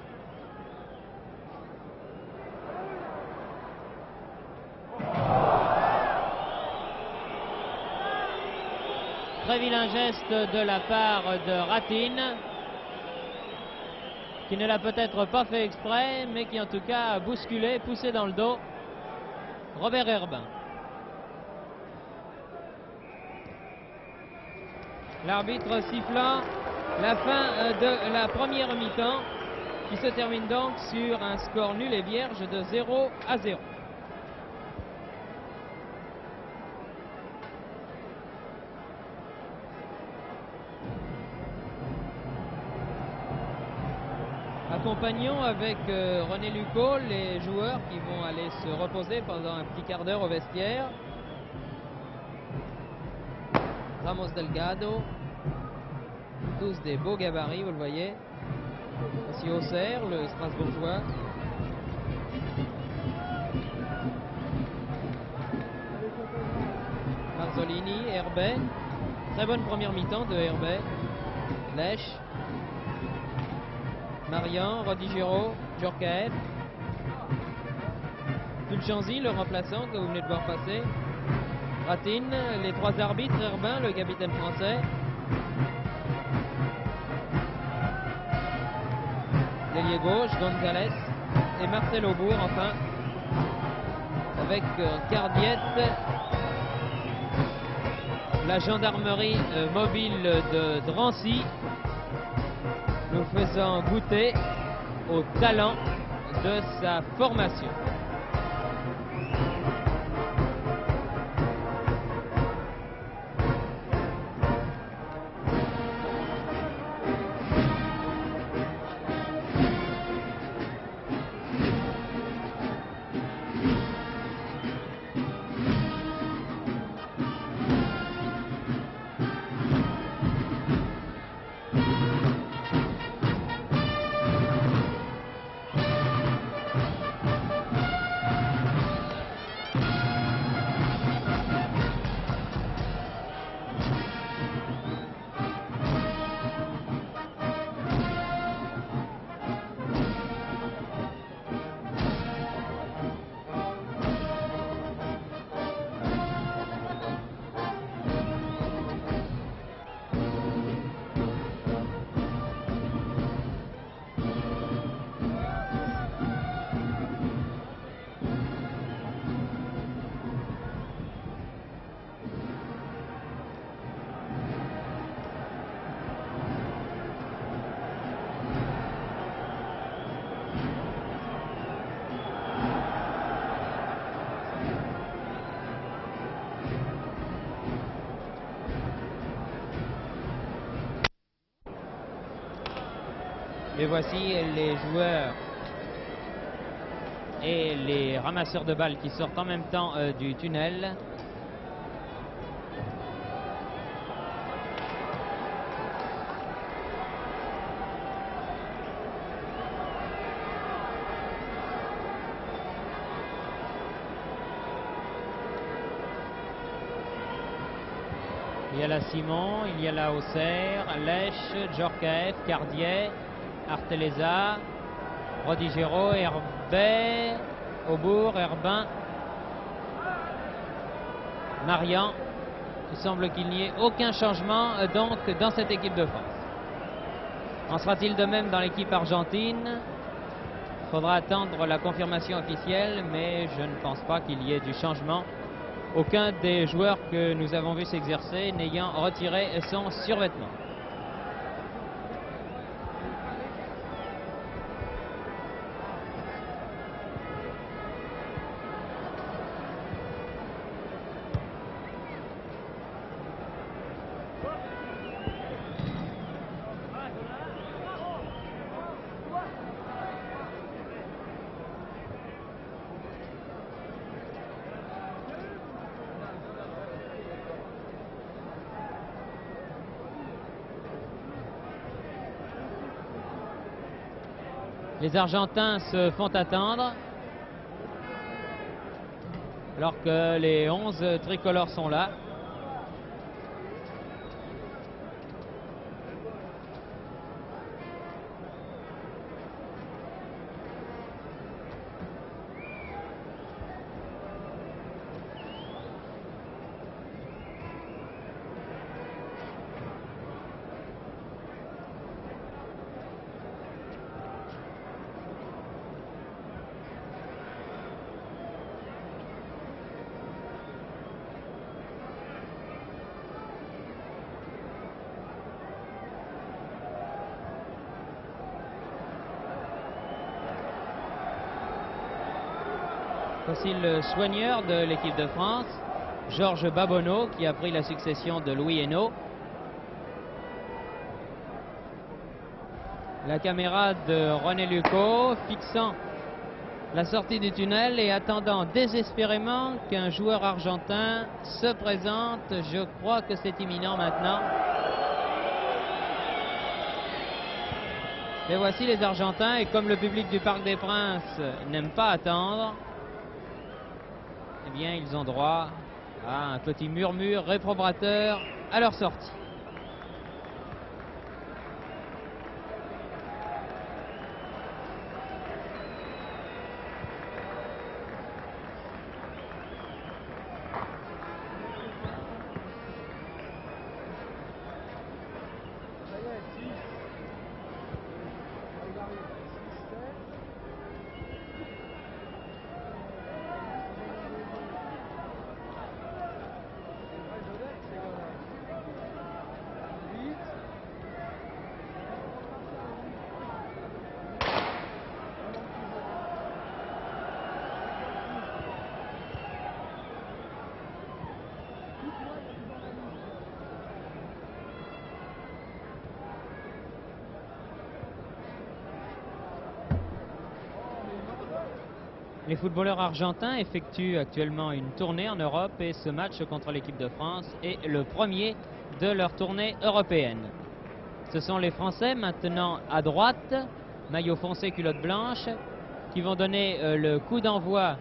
Très vilain geste de la part de Ratin, qui ne l'a peut-être pas fait exprès, mais qui en tout cas a bousculé, poussé dans le dos Robert Herbin. L'arbitre sifflant la fin de la première mi-temps, qui se termine donc sur un score nul et vierge de 0-0. Accompagnons avec René Lucot les joueurs qui vont aller se reposer pendant un petit quart d'heure au vestiaire. Ramos Delgado, tous des beaux gabarits, vous le voyez. Aussi Auxerre, le Strasbourgeois. Marzolini, Herbet. Très bonne première mi-temps de Herbet. Lech. Marian, Rodigero, Djorkaeff. Fulchanzi, le remplaçant que vous venez de voir passer. Ratin, les 3 arbitres, Herbin, le capitaine français. L'ailier gauche, Gonzalez. Et Marcel Aubourg, enfin. Avec Cardiette. La gendarmerie mobile de Drancy, nous faisant goûter au talent de sa formation. Et voici les joueurs et les ramasseurs de balles qui sortent en même temps du tunnel. Il y a la Simon, il y a la Auxerre, Lèche, Djorkaeff, Cardier, Arteleza, Rodigero, Herbet, Aubourg, Herbin, Marian. Il semble qu'il n'y ait aucun changement donc dans cette équipe de France. En sera-t-il de même dans l'équipe argentine? Il faudra attendre la confirmation officielle, mais je ne pense pas qu'il y ait du changement. Aucun des joueurs que nous avons vu s'exercer n'ayant retiré son survêtement. Les Argentins se font attendre alors que les 11 tricolores sont là. Voici le soigneur de l'équipe de France, Georges Babonneau, qui a pris la succession de Louis Hénaud. La caméra de René Lucot fixant la sortie du tunnel et attendant désespérément qu'un joueur argentin se présente. Je crois que c'est imminent maintenant. Et voici les Argentins, et comme le public du Parc des Princes n'aime pas attendre, eh bien, ils ont droit à un petit murmure réprobateur à leur sortie. Les footballeurs argentins effectuent actuellement une tournée en Europe et ce match contre l'équipe de France est le premier de leur tournée européenne. Ce sont les Français maintenant à droite, maillot foncé, culotte blanche, qui vont donner le coup d'envoi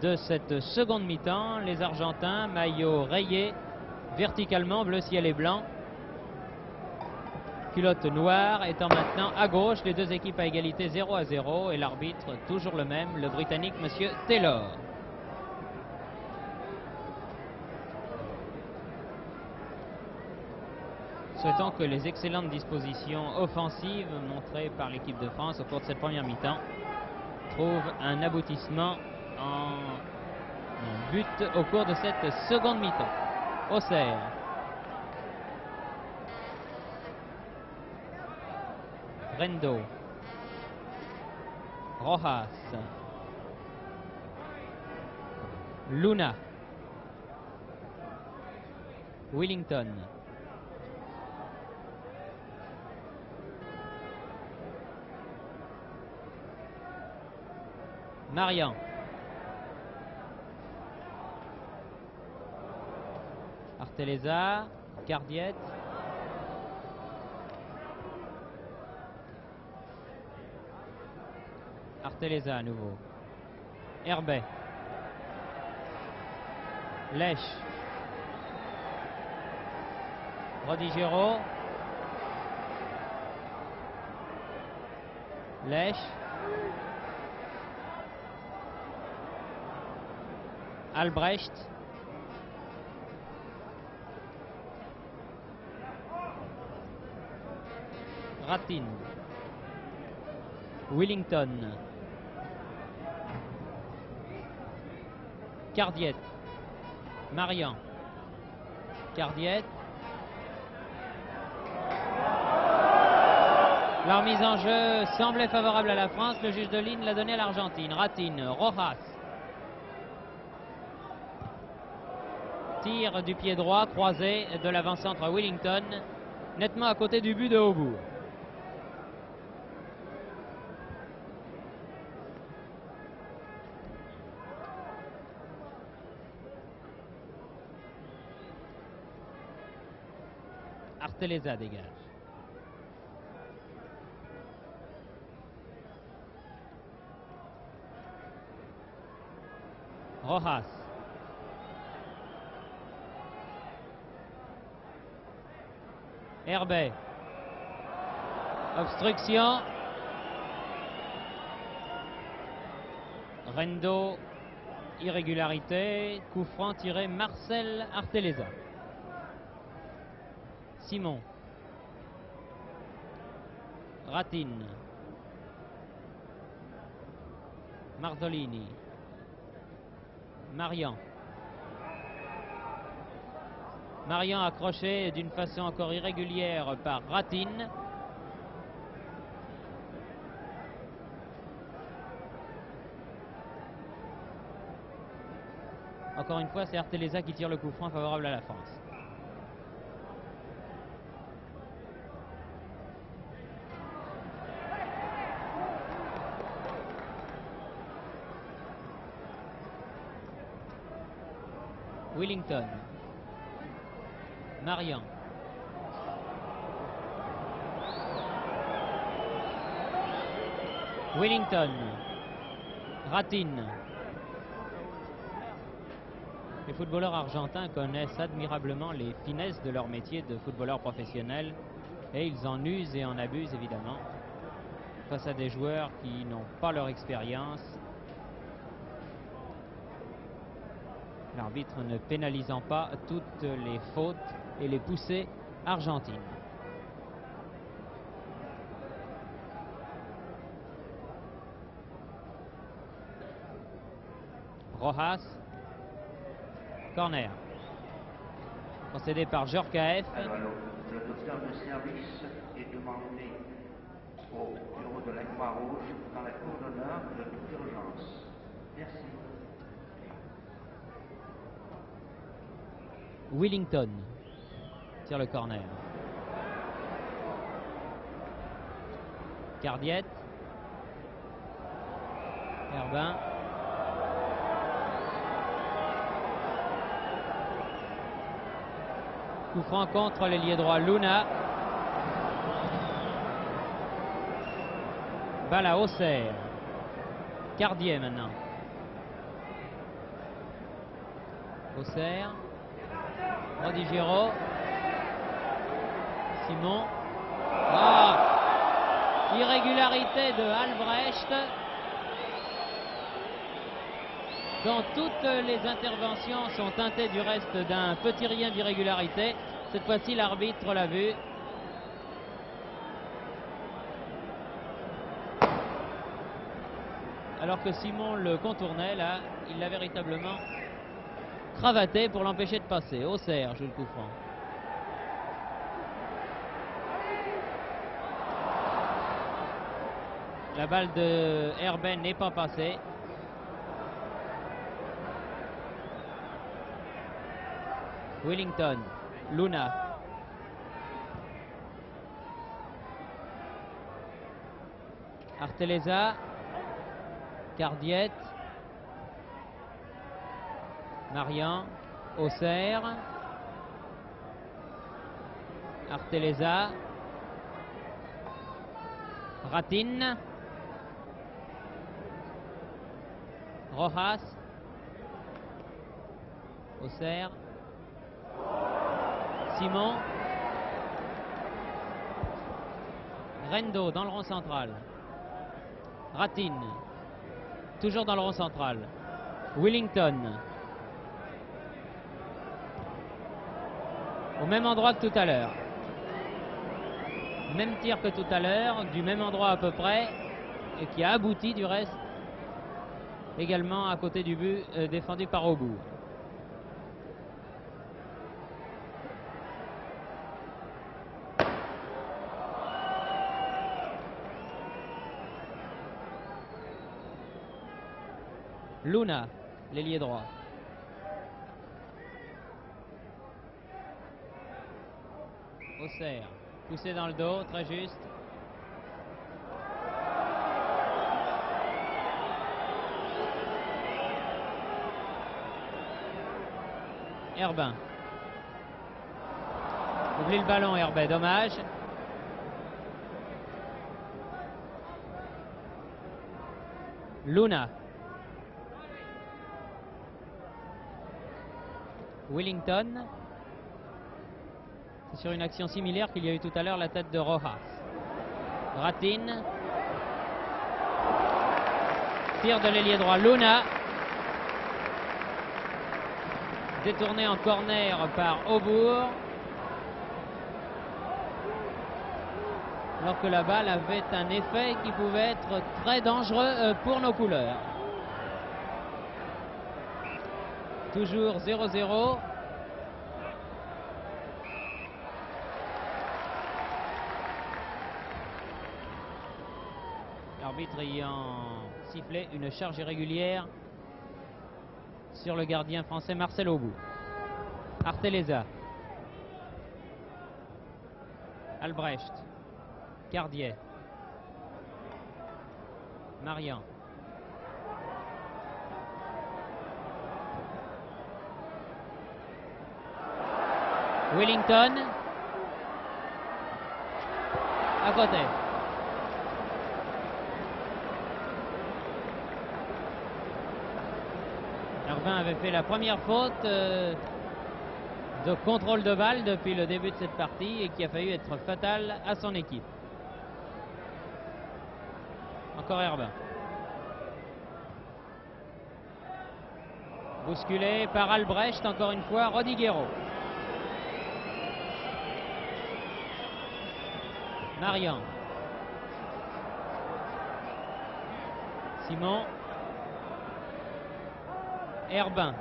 de cette seconde mi-temps. Les Argentins, maillot rayé verticalement, bleu ciel et blanc, culotte noire, étant maintenant à gauche, les deux équipes à égalité 0-0 et l'arbitre toujours le même, le Britannique Monsieur Taylor. Souhaitons que les excellentes dispositions offensives montrées par l'équipe de France au cours de cette première mi-temps trouvent un aboutissement en but au cours de cette seconde mi-temps. Auxerre. Rendo, Rojas, Luna, Willington, Marian. Arteleza, Cardiette. Arteleza à nouveau. Herbet. Lèche. Rodigero. Lèche. Albrecht. Ratin. Willington. Cardiette. Marian. Cardiette. La remise en jeu semblait favorable à la France. Le juge de ligne l'a donné à l'Argentine. Ratin. Rojas. Tir du pied droit croisé de l'avant-centre Willington, nettement à côté du but de Aubourg. Arteleza dégage. Rojas. Herbet. Obstruction. Rendo. Irrégularité. Coup franc tiré Marcel Arteleza. Simon. Ratin. Marzolini. Marian. Marian accroché d'une façon encore irrégulière par Ratin. Encore une fois, c'est Arteleza qui tire le coup franc favorable à la France. Willington. Marian. Willington. Ratin. Les footballeurs argentins connaissent admirablement les finesses de leur métier de footballeur professionnel et ils en usent et en abusent évidemment face à des joueurs qui n'ont pas leur expérience. L'arbitre ne pénalisant pas toutes les fautes et les poussées argentines. Rojas. Corner. Concédé par Djorkaeff. Alors, le docteur de service est demandé au bureau de la Croix-Rouge dans la cour d'honneur de toute urgence. Merci. Willington tire le corner. Cardiette. Herbin. Coup franc contre l'ailier droit Luna. Balle à Auxerre. Cardier maintenant. Auxerre. Rodigero. Simon. Ah, irrégularité de Albrecht. Dont toutes les interventions sont teintées du reste d'un petit rien d'irrégularité. Cette fois-ci, l'arbitre l'a vu. Alors que Simon le contournait, là, il l'a véritablement cravaté pour l'empêcher de passer. Auxerre joue le coup franc. La balle de Herbet n'est pas passée. Willington, Luna. Arteleza. Cardiette. Marian. Auxerre. Arteleza. Ratin. Rojas. Auxerre. Simon. Rendo dans le rond central. Ratin. Toujours dans le rond central. Willington. Au même endroit que tout à l'heure. Même tir que tout à l'heure, du même endroit à peu près, et qui a abouti du reste, également à côté du but défendu par Aubourg. Luna, l'ailier droit. Auxerre, poussé dans le dos, très juste. Herbin. Oublie le ballon, Herbet, dommage. Luna. Willington. C'est sur une action similaire qu'il y a eu tout à l'heure la tête de Rojas. Ratin. Tir de l'ailier droit Luna. Détourné en corner par Aubourg. Alors que la balle avait un effet qui pouvait être très dangereux pour nos couleurs. Toujours 0-0. L'arbitre ayant sifflé une charge irrégulière sur le gardien français Marcel Aubourg. Arteleza. Albrecht. Cardiet. Marian. Willington. À côté. Herbin avait fait la première faute de contrôle de balle depuis le début de cette partie et qui a failli être fatale à son équipe. Encore Herbin. Bousculé par Albrecht, encore une fois, Rodiguero. Marian. Simon. Herbin.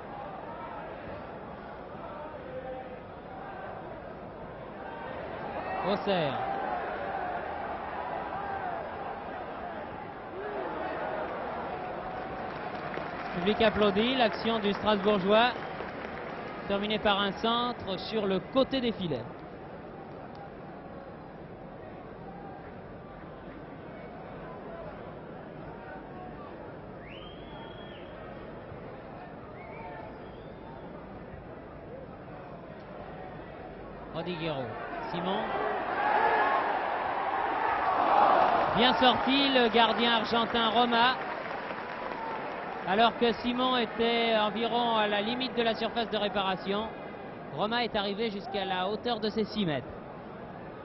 Auxerre. Le public applaudit l'action du Strasbourgeois, terminée par un centre sur le côté des filets. Rodiguero. Simon. Bien sorti le gardien argentin Roma. Alors que Simon était environ à la limite de la surface de réparation, Roma est arrivé jusqu'à la hauteur de ses 6 mètres.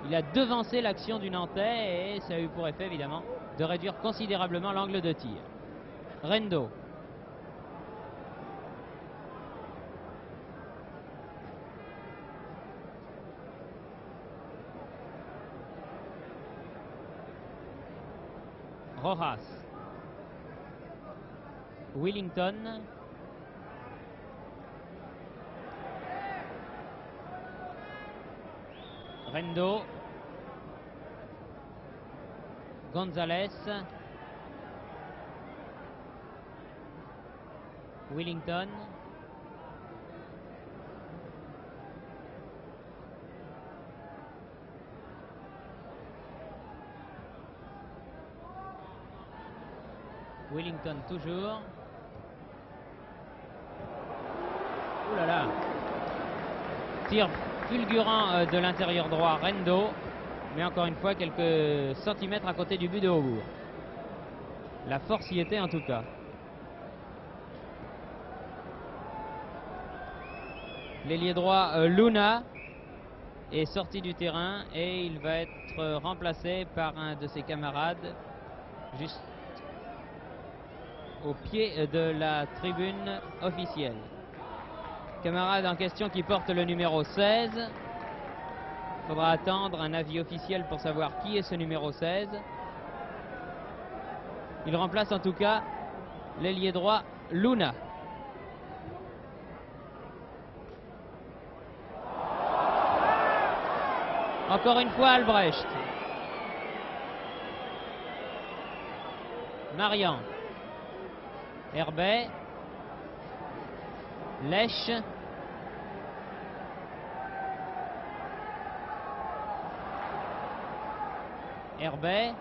Il a devancé l'action du Nantais et ça a eu pour effet évidemment de réduire considérablement l'angle de tir. Rendo. Rojas. Willington. Rendo. González. Willington. Willington. Wellington toujours. Ouh là là. Tir fulgurant de l'intérieur droit, Rendo. Mais encore une fois, quelques centimètres à côté du but de Aubourg. La force y était en tout cas. L'ailier droit Luna est sorti du terrain et il va être remplacé par un de ses camarades juste au pied de la tribune officielle. Camarade en question qui porte le numéro 16. Il faudra attendre un avis officiel pour savoir qui est ce numéro 16. Il remplace en tout cas l'ailier droit Luna. Encore une fois Albrecht. Marian. Herbet. Lèche. Herbet.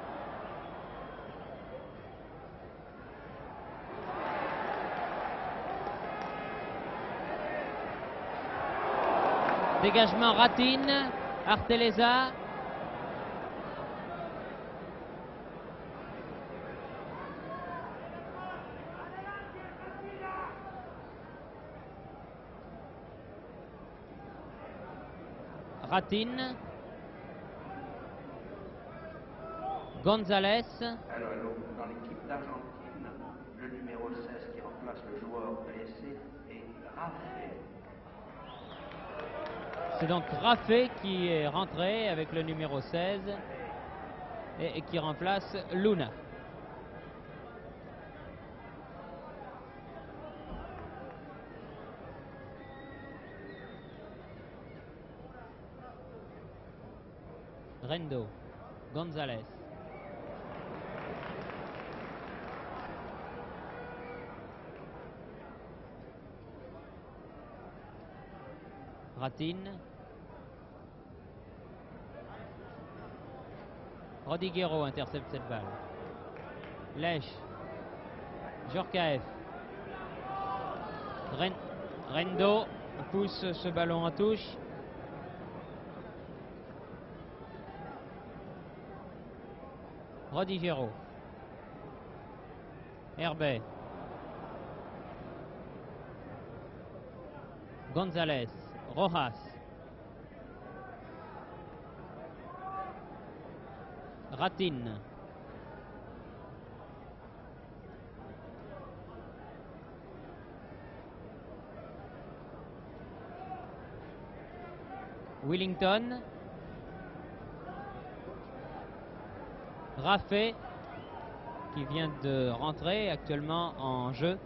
Dégagement Ratine. Arteleza. Ratine. Gonzalez. Alors, dans l'équipe d'Argentine, le numéro 16 qui remplace le joueur blessé est Raffet. C'est donc Raffet qui est rentré avec le numéro 16 et qui remplace Luna. Rendo. Gonzalez. Ratine. Rodiguero intercepte cette balle. Lèche. Djorkaeff. Rendo pousse ce ballon en touche. Rodiguero. Herbet. Gonzalez. Rojas. Ratine. Wellington. Raffet qui vient de rentrer actuellement en jeu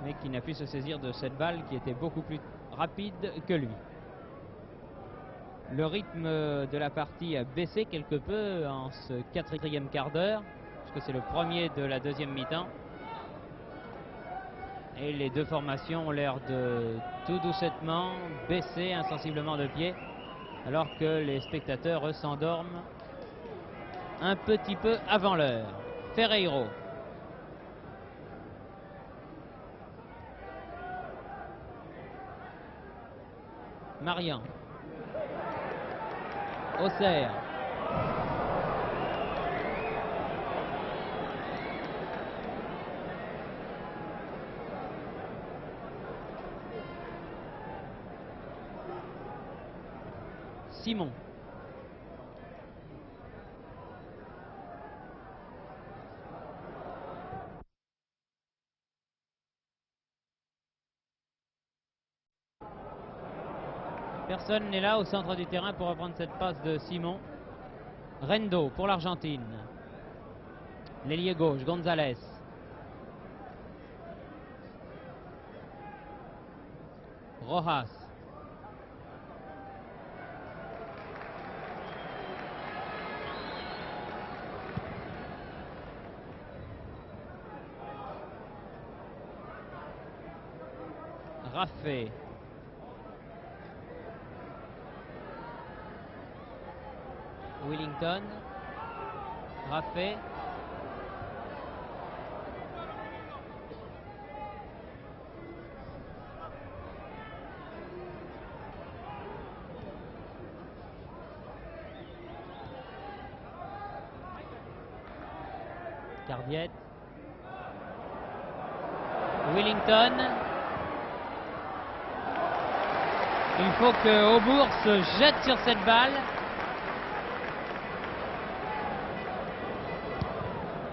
mais qui n'a pu se saisir de cette balle qui était beaucoup plus rapide que lui. Le rythme de la partie a baissé quelque peu en ce quatrième quart d'heure, puisque c'est le premier de la deuxième mi-temps. Et les deux formations ont l'air de tout doucettement baisser insensiblement de pied, alors que les spectateurs eux s'endorment un petit peu avant l'heure. Ferreiro. Marian. Auxerre. Simon. Personne n'est là au centre du terrain pour reprendre cette passe de Simon. Rendo pour l'Argentine. L'ailier gauche, Gonzalez. Rojas. Raffet. Wellington. Raffet. Cardiette. Wellington. Il faut que Aubourg se jette sur cette balle.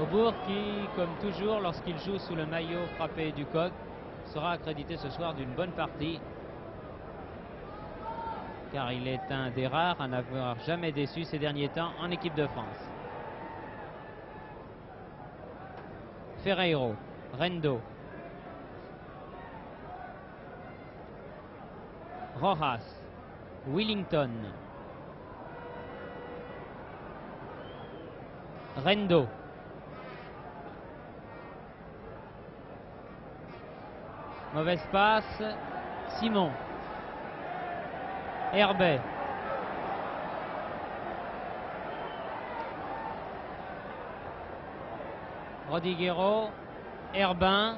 Aubourg qui, comme toujours, lorsqu'il joue sous le maillot frappé du coq, sera accrédité ce soir d'une bonne partie. Car il est un des rares à n'avoir jamais déçu ces derniers temps en équipe de France. Ferreiro, Rendo, Rojas, Wellington, Rendo, mauvaise passe, Simon, Herbet, Rodiguero, Herbin,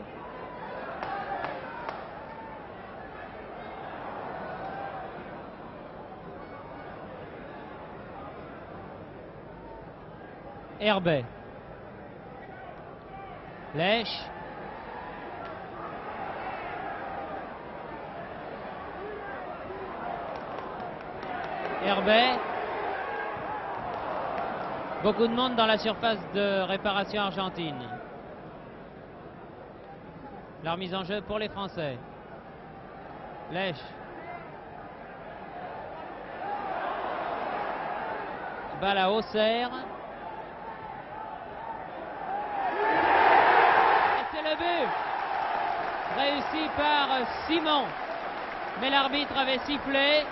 Herbet, Lèche, Herbet. Beaucoup de monde dans la surface de réparation argentine. La remise en jeu pour les Français. Lèche. Balle à Auxerre. Et c'est le but réussi par Simon. Mais l'arbitre avait sifflé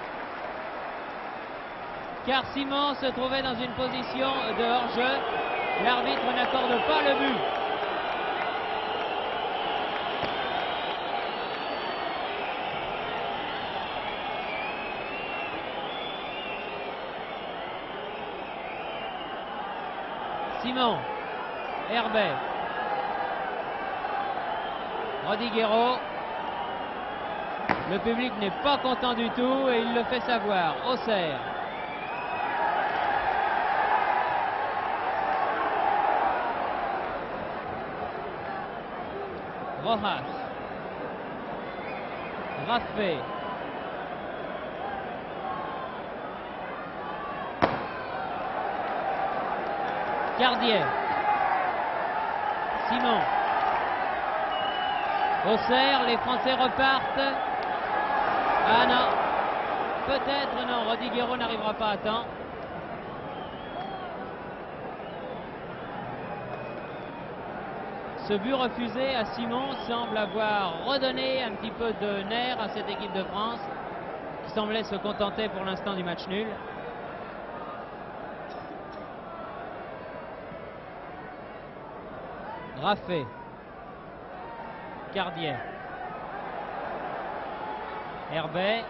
car Simon se trouvait dans une position de hors-jeu. L'arbitre n'accorde pas le but. Simon, Herbet, Rodiguero. Le public n'est pas content du tout et il le fait savoir. Auxerre. Rojas, Raffé, Cardiet, Simon, Auxerre, les Français repartent. Ah non, peut-être non, Rodiguero n'arrivera pas à temps. Ce but refusé à Simon semble avoir redonné un petit peu de nerf à cette équipe de France qui semblait se contenter pour l'instant du match nul. Raffé, Cardiet, Herbet,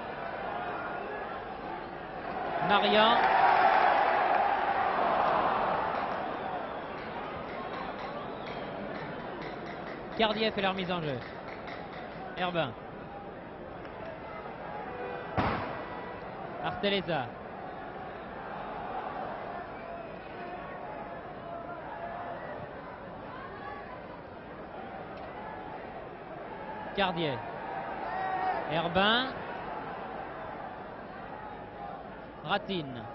Marian, Cardiet fait la remise en jeu. Herbin, Arteleza, Cardiet, Herbin, Ratine,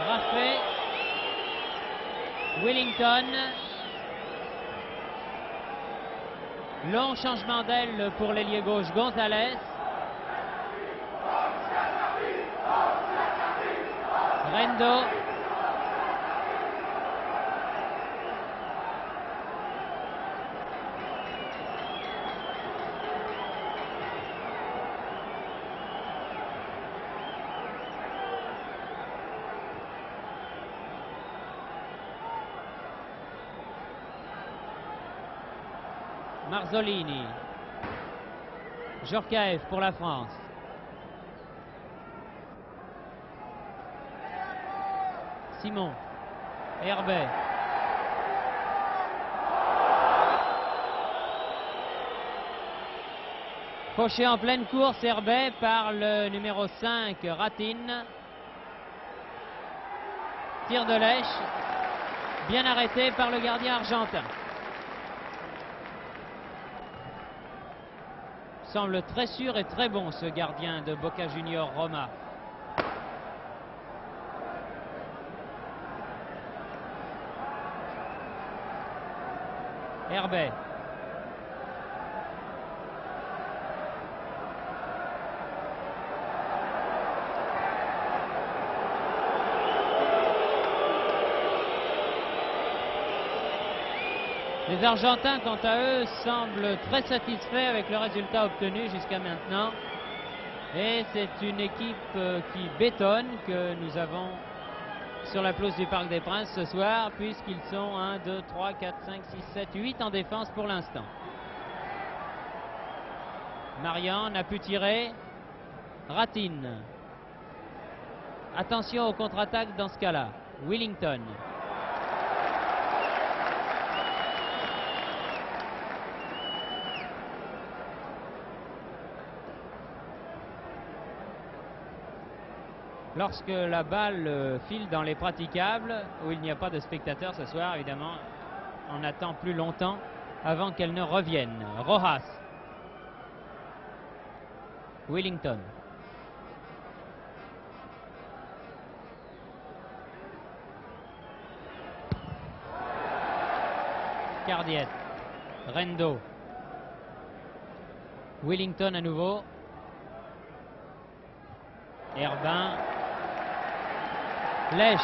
Raffé, Wellington. Long changement d'aile pour l'ailier gauche Gonzalez. Rendo. Marzolini, Djorkaeff pour la France. Simon, Herbet. Fauché en pleine course, Herbet par le numéro 5, Ratin. Tir de Lèche, bien arrêté par le gardien argentin. Semble très sûr et très bon ce gardien de Boca Juniors, Roma. Herbet. Les Argentins, quant à eux, semblent très satisfaits avec le résultat obtenu jusqu'à maintenant. Et c'est une équipe qui bétonne que nous avons sur la pelouse du Parc des Princes ce soir, puisqu'ils sont 1, 2, 3, 4, 5, 6, 7, 8 en défense pour l'instant. Marian n'a pu tirer. Ratin. Attention aux contre-attaques dans ce cas-là. Willington. Lorsque la balle file dans les praticables, où il n'y a pas de spectateurs ce soir, évidemment, on attend plus longtemps avant qu'elle ne revienne. Rojas. Willington. Cardiet. Rendo. Willington à nouveau. Herbin. Lèche.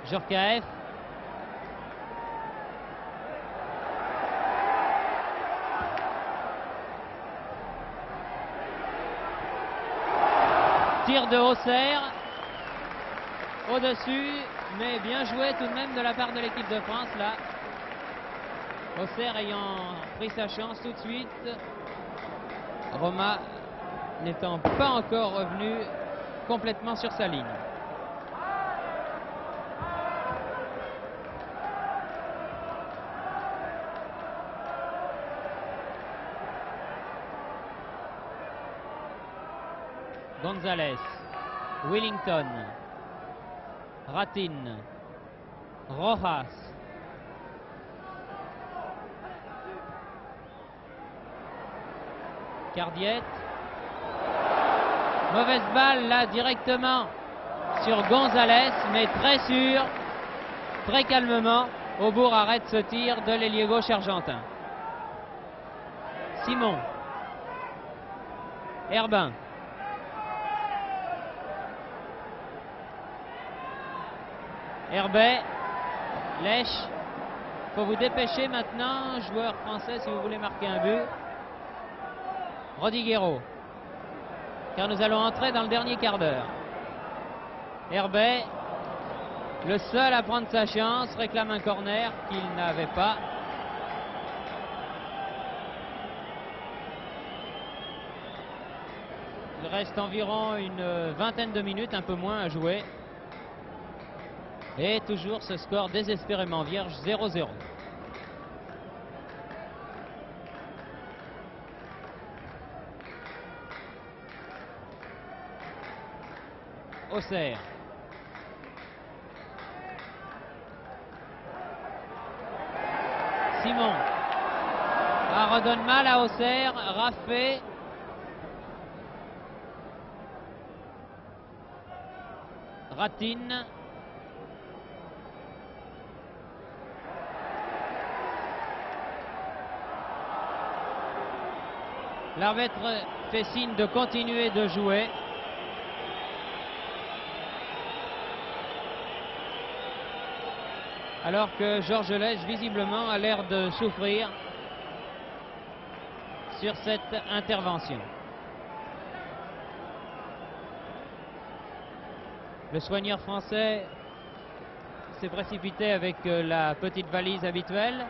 Djorkaeff. Tir de Auxerre. Au-dessus, mais bien joué tout de même de la part de l'équipe de France là. Auxerre ayant pris sa chance tout de suite. Roma n'étant pas encore revenu complètement sur sa ligne. Gonzalez, Willington, Ratin, Rojas. Cardiet. Mauvaise balle là directement sur Gonzalez, mais très sûr, très calmement. Aubourg arrête ce tir de l'ailier gauche argentin. Simon. Herbin. Herbet. Lèche. Faut vous dépêcher maintenant, joueur français, si vous voulez marquer un but. Rodiguero, car nous allons entrer dans le dernier quart d'heure. Herbet, le seul à prendre sa chance, réclame un corner qu'il n'avait pas. Il reste environ une vingtaine de minutes, un peu moins à jouer. Et toujours ce score désespérément vierge, 0-0. Auxerre. Simon. Redonne mal à Auxerre. Raffet. Ratin. L'arbitre fait signe de continuer de jouer. Alors que Georges Lèche, visiblement, a l'air de souffrir sur cette intervention. Le soigneur français s'est précipité avec la petite valise habituelle.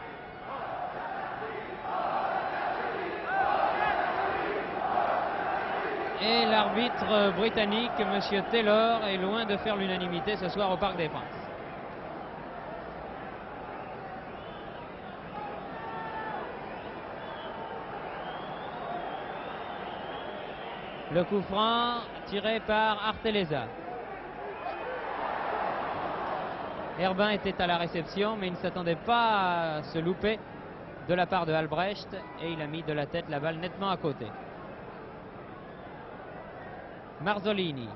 Et l'arbitre britannique, M. Taylor, est loin de faire l'unanimité ce soir au Parc des Princes. Le coup franc tiré par Arteleza. Herbin était à la réception, mais il ne s'attendait pas à se louper de la part de Albrecht et il a mis de la tête la balle nettement à côté. Marzolini.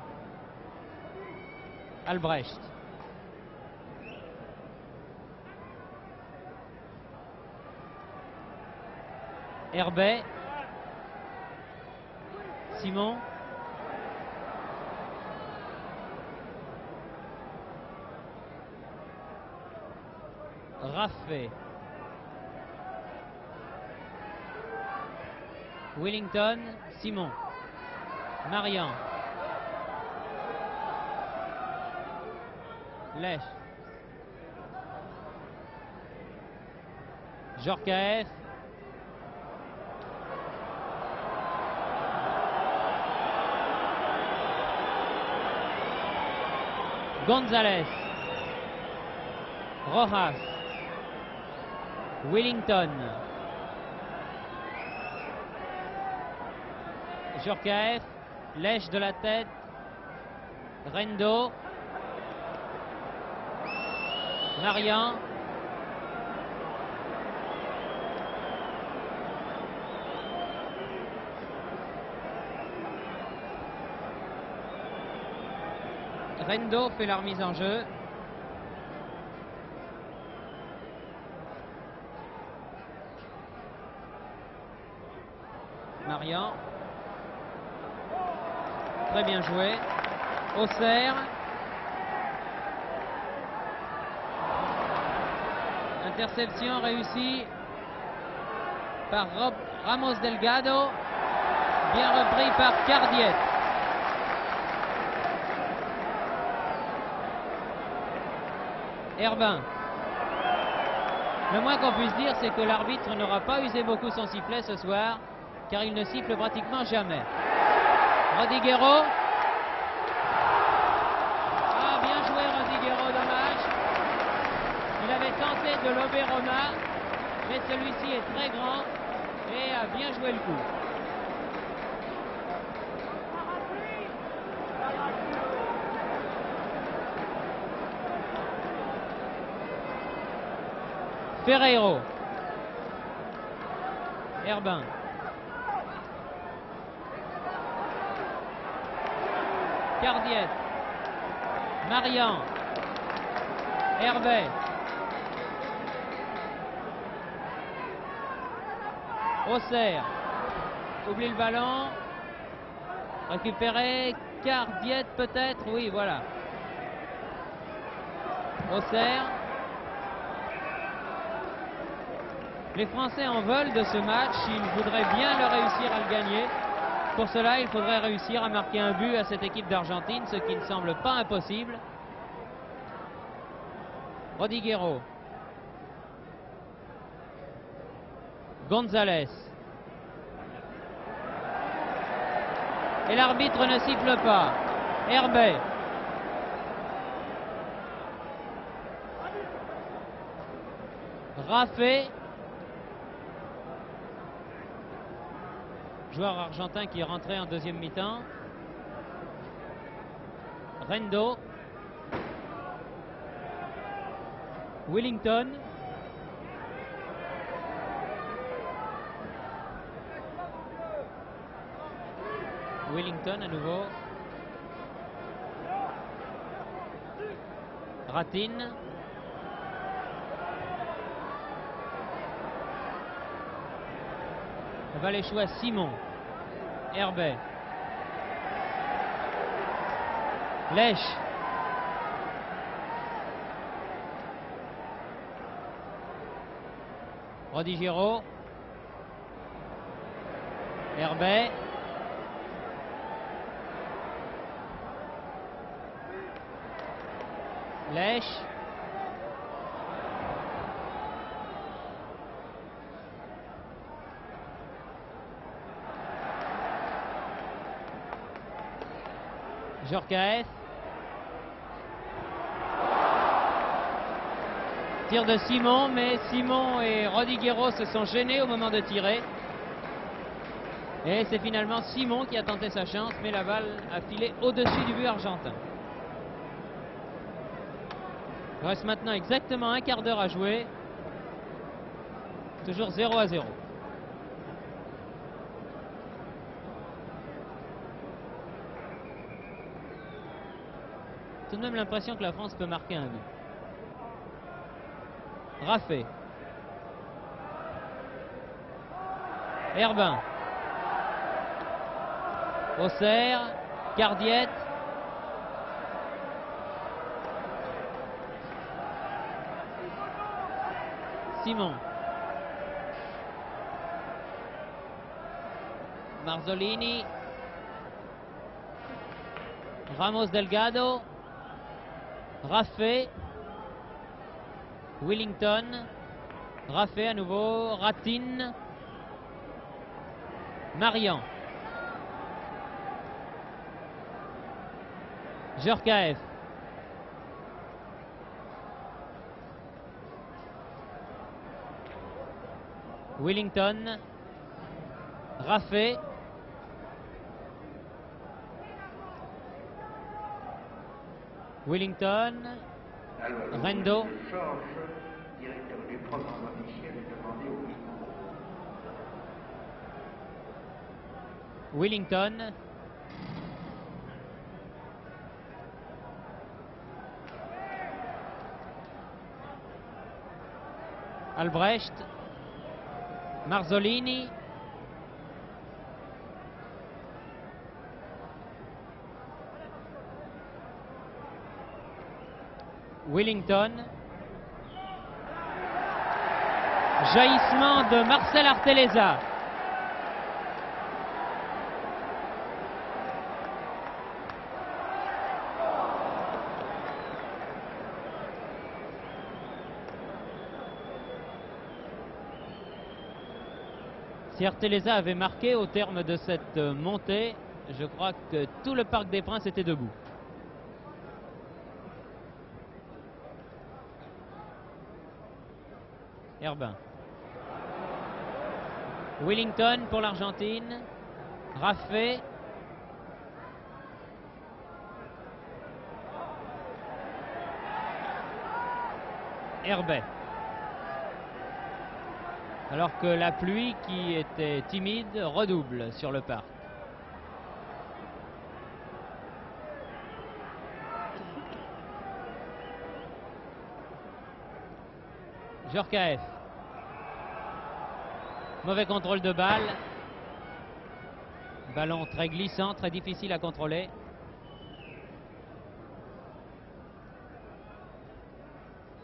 Albrecht. Herbet. Simon. Raffet. Wellington. Simon. Marian. Lèche. Djorkaeff. Gonzalez. Rojas. Wellington. Djorkaeff. Lèche de la tête. Rendo. Marian. Rendo fait la remise en jeu. Marian. Très bien joué. Auxerre. Interception réussie par Ramos Delgado. Bien repris par Cardiet. Herbin. Le moins qu'on puisse dire, c'est que l'arbitre n'aura pas usé beaucoup son sifflet ce soir, car il ne siffle pratiquement jamais. Rodiguero. Ah, bien joué Rodiguero, dommage. Il avait tenté de lober Roma, mais celui-ci est très grand et a bien joué le coup. Ferreiro. Herbin. Cardiet. Marian. Herbet. Auxerre. Oublie le ballon. Récupéré. Cardiet peut-être. Oui, voilà. Auxerre. Les Français en veulent de ce match. Ils voudraient bien le réussir à le gagner. Pour cela, il faudrait réussir à marquer un but à cette équipe d'Argentine, ce qui ne semble pas impossible. Rodiguero. Gonzalez. Et l'arbitre ne siffle pas. Herbet. Raffet. Joueur argentin qui est rentré en deuxième mi-temps. Rendo. Wellington. Wellington à nouveau. Ratin. Valéchois Simon. Herbet. Lèche. Rodiguero. Herbet. Lèche. Djorkaeff. Tir de Simon, mais Simon et Rodiguero se sont gênés au moment de tirer. Et c'est finalement Simon qui a tenté sa chance, mais la balle a filé au-dessus du but argentin. Il reste maintenant exactement un quart d'heure à jouer. Toujours 0-0. Tout de même l'impression que la France peut marquer un but. Raffet. Herbin. Auxerre. Cardiette. Simon. Marzolini. Ramos Delgado. Raffet. Willington. Raffet à nouveau. Ratin. Marian. Djorkaeff. Willington. Raffet. Willington. Rendo. Georges, directeur du programme officiel, est demandé au micro. Willington. Albrecht. Marzolini. Willington. Jaillissement de Marcel Artelleza. Si Artelleza avait marqué au terme de cette montée, je crois que tout le Parc des Princes était debout. Herbin. Willington pour l'Argentine. Raffet. Herbet. Alors que la pluie, qui était timide, redouble sur le parc. Djorkaeff. Mauvais contrôle de balle. Ballon très glissant, très difficile à contrôler.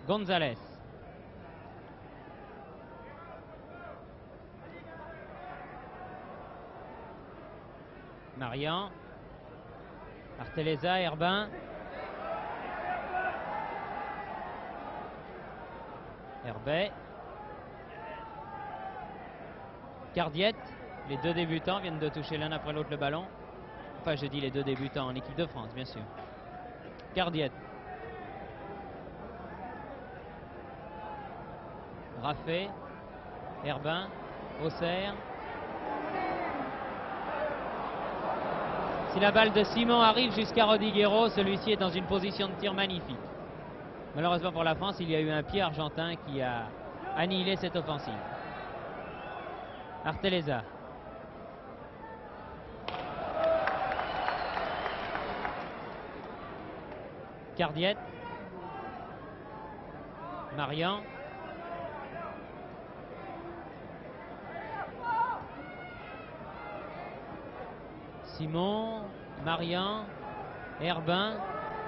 Gonzalez. Marian. Artelleza, Herbin. Herbet. Cardiette. Les deux débutants viennent de toucher l'un après l'autre le ballon. Enfin, je dis les deux débutants en équipe de France, bien sûr. Cardiette. Raffet. Herbin. Auxerre. Si la balle de Simon arrive jusqu'à Rodiguero, celui-ci est dans une position de tir magnifique. Malheureusement pour la France, il y a eu un pied argentin qui a annihilé cette offensive. Artelleza. Cardiette. Marian. Simon, Marian, Herbin,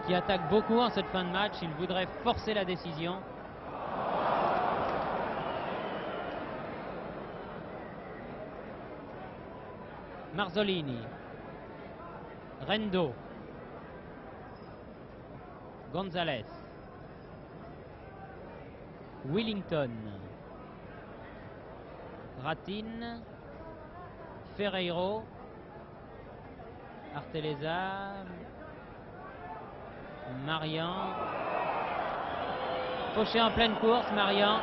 qui attaque beaucoup en cette fin de match. Il voudrait forcer la décision. Marzolini. Rendo. Gonzalez. Willington. Ratin. Ferreiro. Artelleza. Marian. Fauché en pleine course, Marian.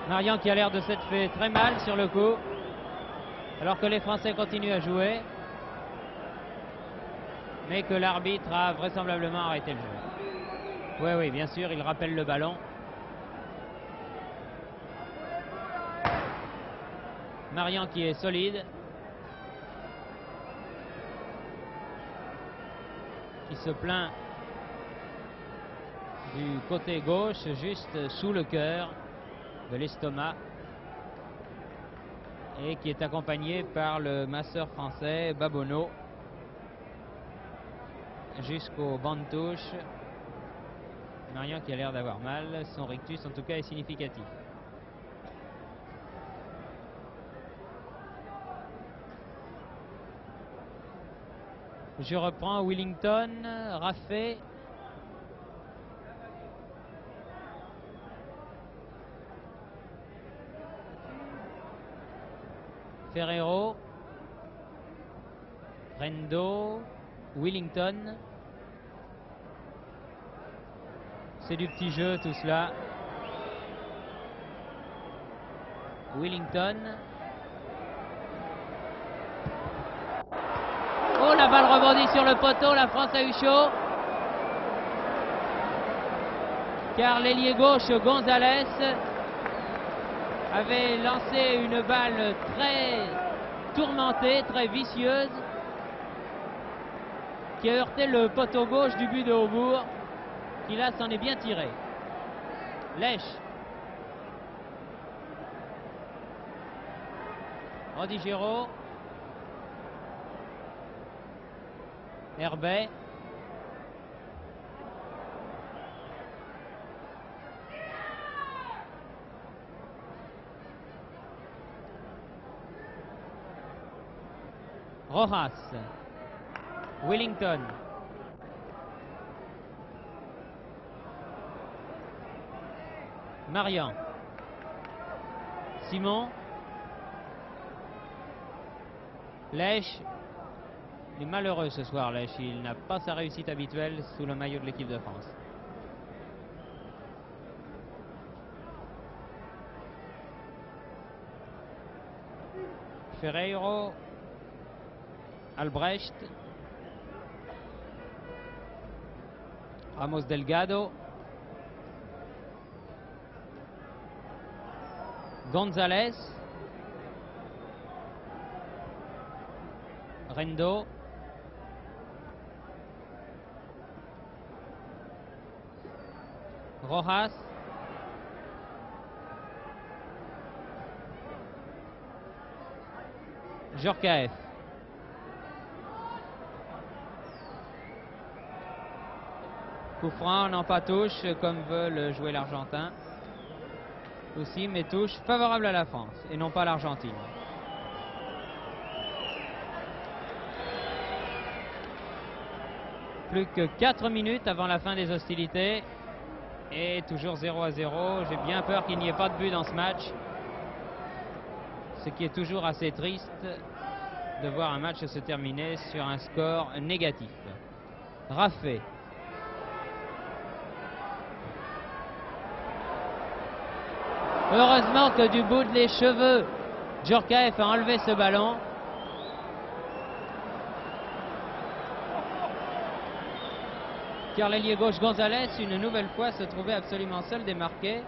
Marian qui a l'air de s'être fait très mal sur le coup, alors que les Français continuent à jouer, mais que l'arbitre a vraisemblablement arrêté le jeu. Oui, oui, bien sûr, il rappelle le ballon. Marian qui est solide, qui se plaint du côté gauche, juste sous le cœur de l'estomac, et qui est accompagné par le masseur français Babonneau jusqu'au banc de touche. Marian qui a l'air d'avoir mal, son rictus en tout cas est significatif. Je reprends Willington, Raffet. Ferrero, Rendo, Willington. C'est du petit jeu tout cela. Willington. Oh, la balle rebondit sur le poteau, la France a eu chaud. Car l'ailier gauche Gonzalez avait lancé une balle très tourmentée, très vicieuse, qui a heurté le poteau gauche du but de Aubourg, qui là s'en est bien tiré. Lèche. Odigero. Herbet. Rojas. Willington. Marian. Simon. Lèche. Il est malheureux ce soir, Lèche. Il n'a pas sa réussite habituelle sous le maillot de l'équipe de France. Ferreiro. Albrecht. Ramos Delgado. Gonzalez. Rendo. Rojas. Djorkaeff. Coup franc, non pas touche, comme veut le jouer l'Argentin. Aussi, mais touche favorable à la France et non pas à l'Argentine. Plus que 4 minutes avant la fin des hostilités et toujours 0-0. J'ai bien peur qu'il n'y ait pas de but dans ce match, ce qui est toujours assez triste de voir un match se terminer sur un score négatif. Raffet. Heureusement que du bout des cheveux, Djorkaeff a enlevé ce ballon. Car l'ailier gauche Gonzalez, une nouvelle fois, se trouvait absolument seul démarqué.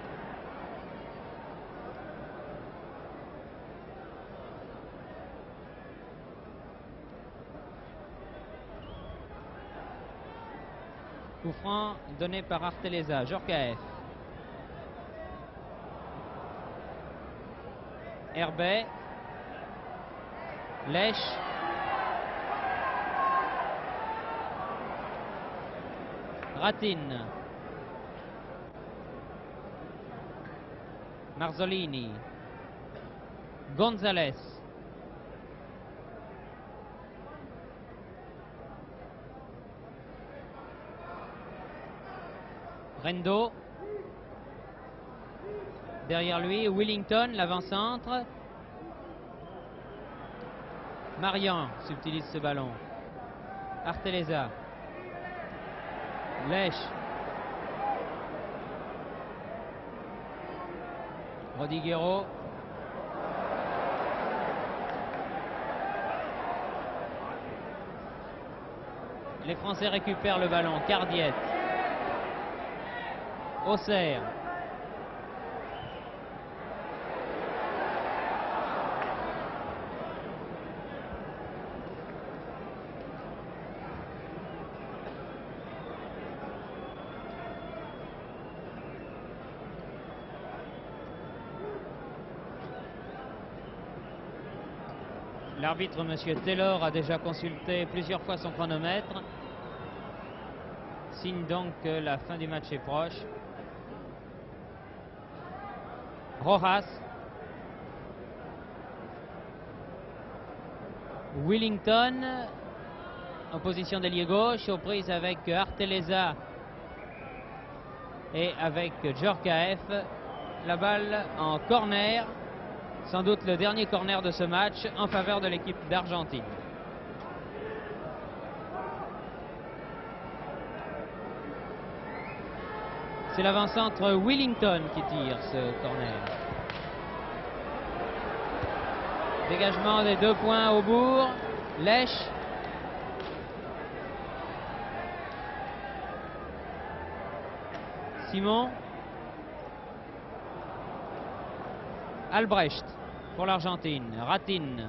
Coup franc donné par Arteleza. Djorkaeff. Herbet. Lèche. Ratin. Marzolini. Gonzalez. Rendo. Derrière lui, Willington, l'avant-centre. Marian subtilise ce ballon. Arteleza. Lèche. Rodiguero. Les Français récupèrent le ballon. Cardiet. Auxerre. L'arbitre, M. Taylor, a déjà consulté plusieurs fois son chronomètre. Signe donc que la fin du match est proche. Rojas. Willington en position d'ailier gauche, aux prises avec Arteleza et avec Djorkaeff. La balle en corner, sans doute le dernier corner de ce match en faveur de l'équipe d'Argentine. C'est l'avant-centre Willington qui tire ce corner. Dégagement des 2 points au bourg. Lèche. Simon. Albrecht pour l'Argentine. Ratin.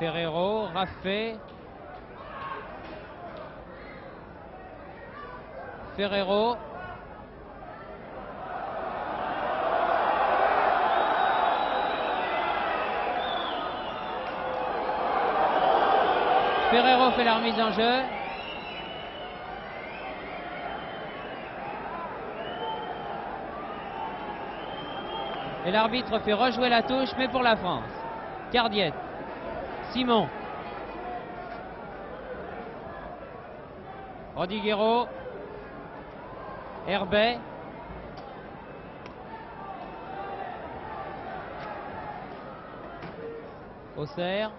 Ferrero, Raffet. Ferrero. Ferrero fait la remise en jeu. Et l'arbitre fait rejouer la touche, mais pour la France. Cardiet. Simon. Rodiguero. Herbet. Auxerre.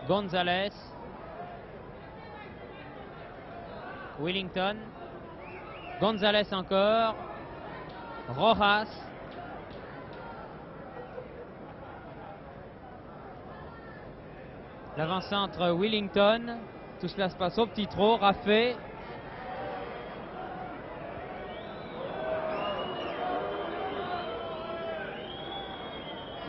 Gonzalez. Willington. Gonzalez encore. Rojas. L'avant-centre Willington. Tout cela se passe au petit trot. Raffet.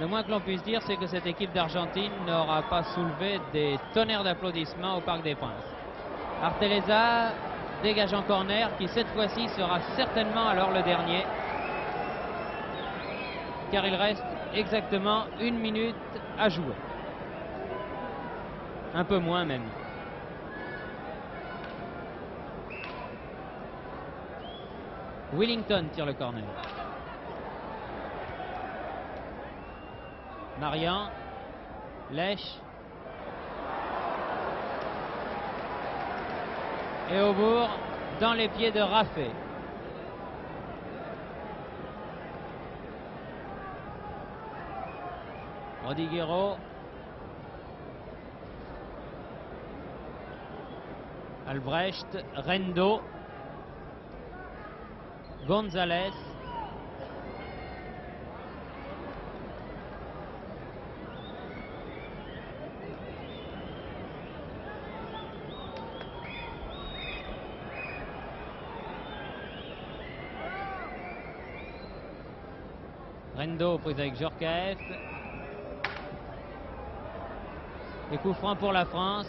Le moins que l'on puisse dire, c'est que cette équipe d'Argentine n'aura pas soulevé des tonnerres d'applaudissements au Parc des Princes. Arteleza dégage en corner, qui cette fois-ci sera certainement alors le dernier, car il reste exactement 1 minute à jouer. Un peu moins même. Willington tire le corner. Marian. Lèche. Et au bourg, dans les pieds de Raffet. Rodiguero. Albrecht. Rendo. Gonzalez. Rendo prise avec Djorkaeff. Et coup franc pour la France.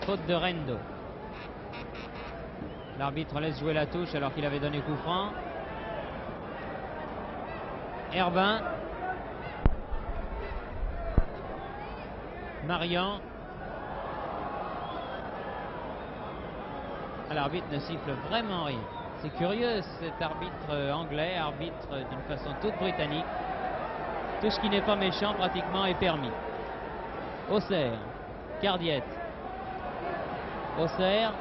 Faute de Rendo. L'arbitre laisse jouer la touche alors qu'il avait donné coup franc. Herbin. Marian. L'arbitre ne siffle vraiment rien. C'est curieux, cet arbitre anglais, arbitre d'une façon toute britannique. Tout ce qui n'est pas méchant pratiquement est permis. Auxerre. Cardiet. Auxerre.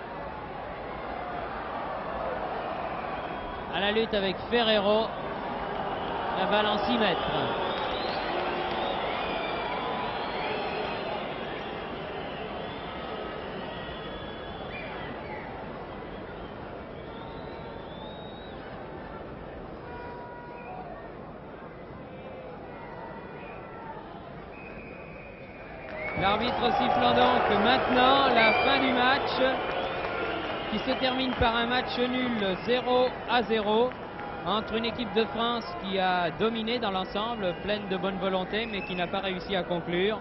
À la lutte avec Ferrero. La balle en 6 mètres. L'arbitre sifflant donc maintenant la fin du match qui se termine par un match nul 0-0 entre une équipe de France qui a dominé dans l'ensemble, pleine de bonne volonté mais qui n'a pas réussi à conclure,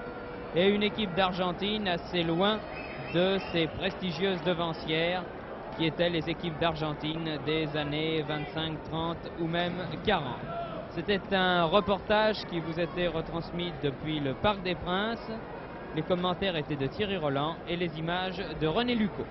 et une équipe d'Argentine assez loin de ses prestigieuses devancières qui étaient les équipes d'Argentine des années 25, 30 ou même 40. C'était un reportage qui vous était retransmis depuis le Parc des Princes. Les commentaires étaient de Thierry Roland et les images de René Lucot.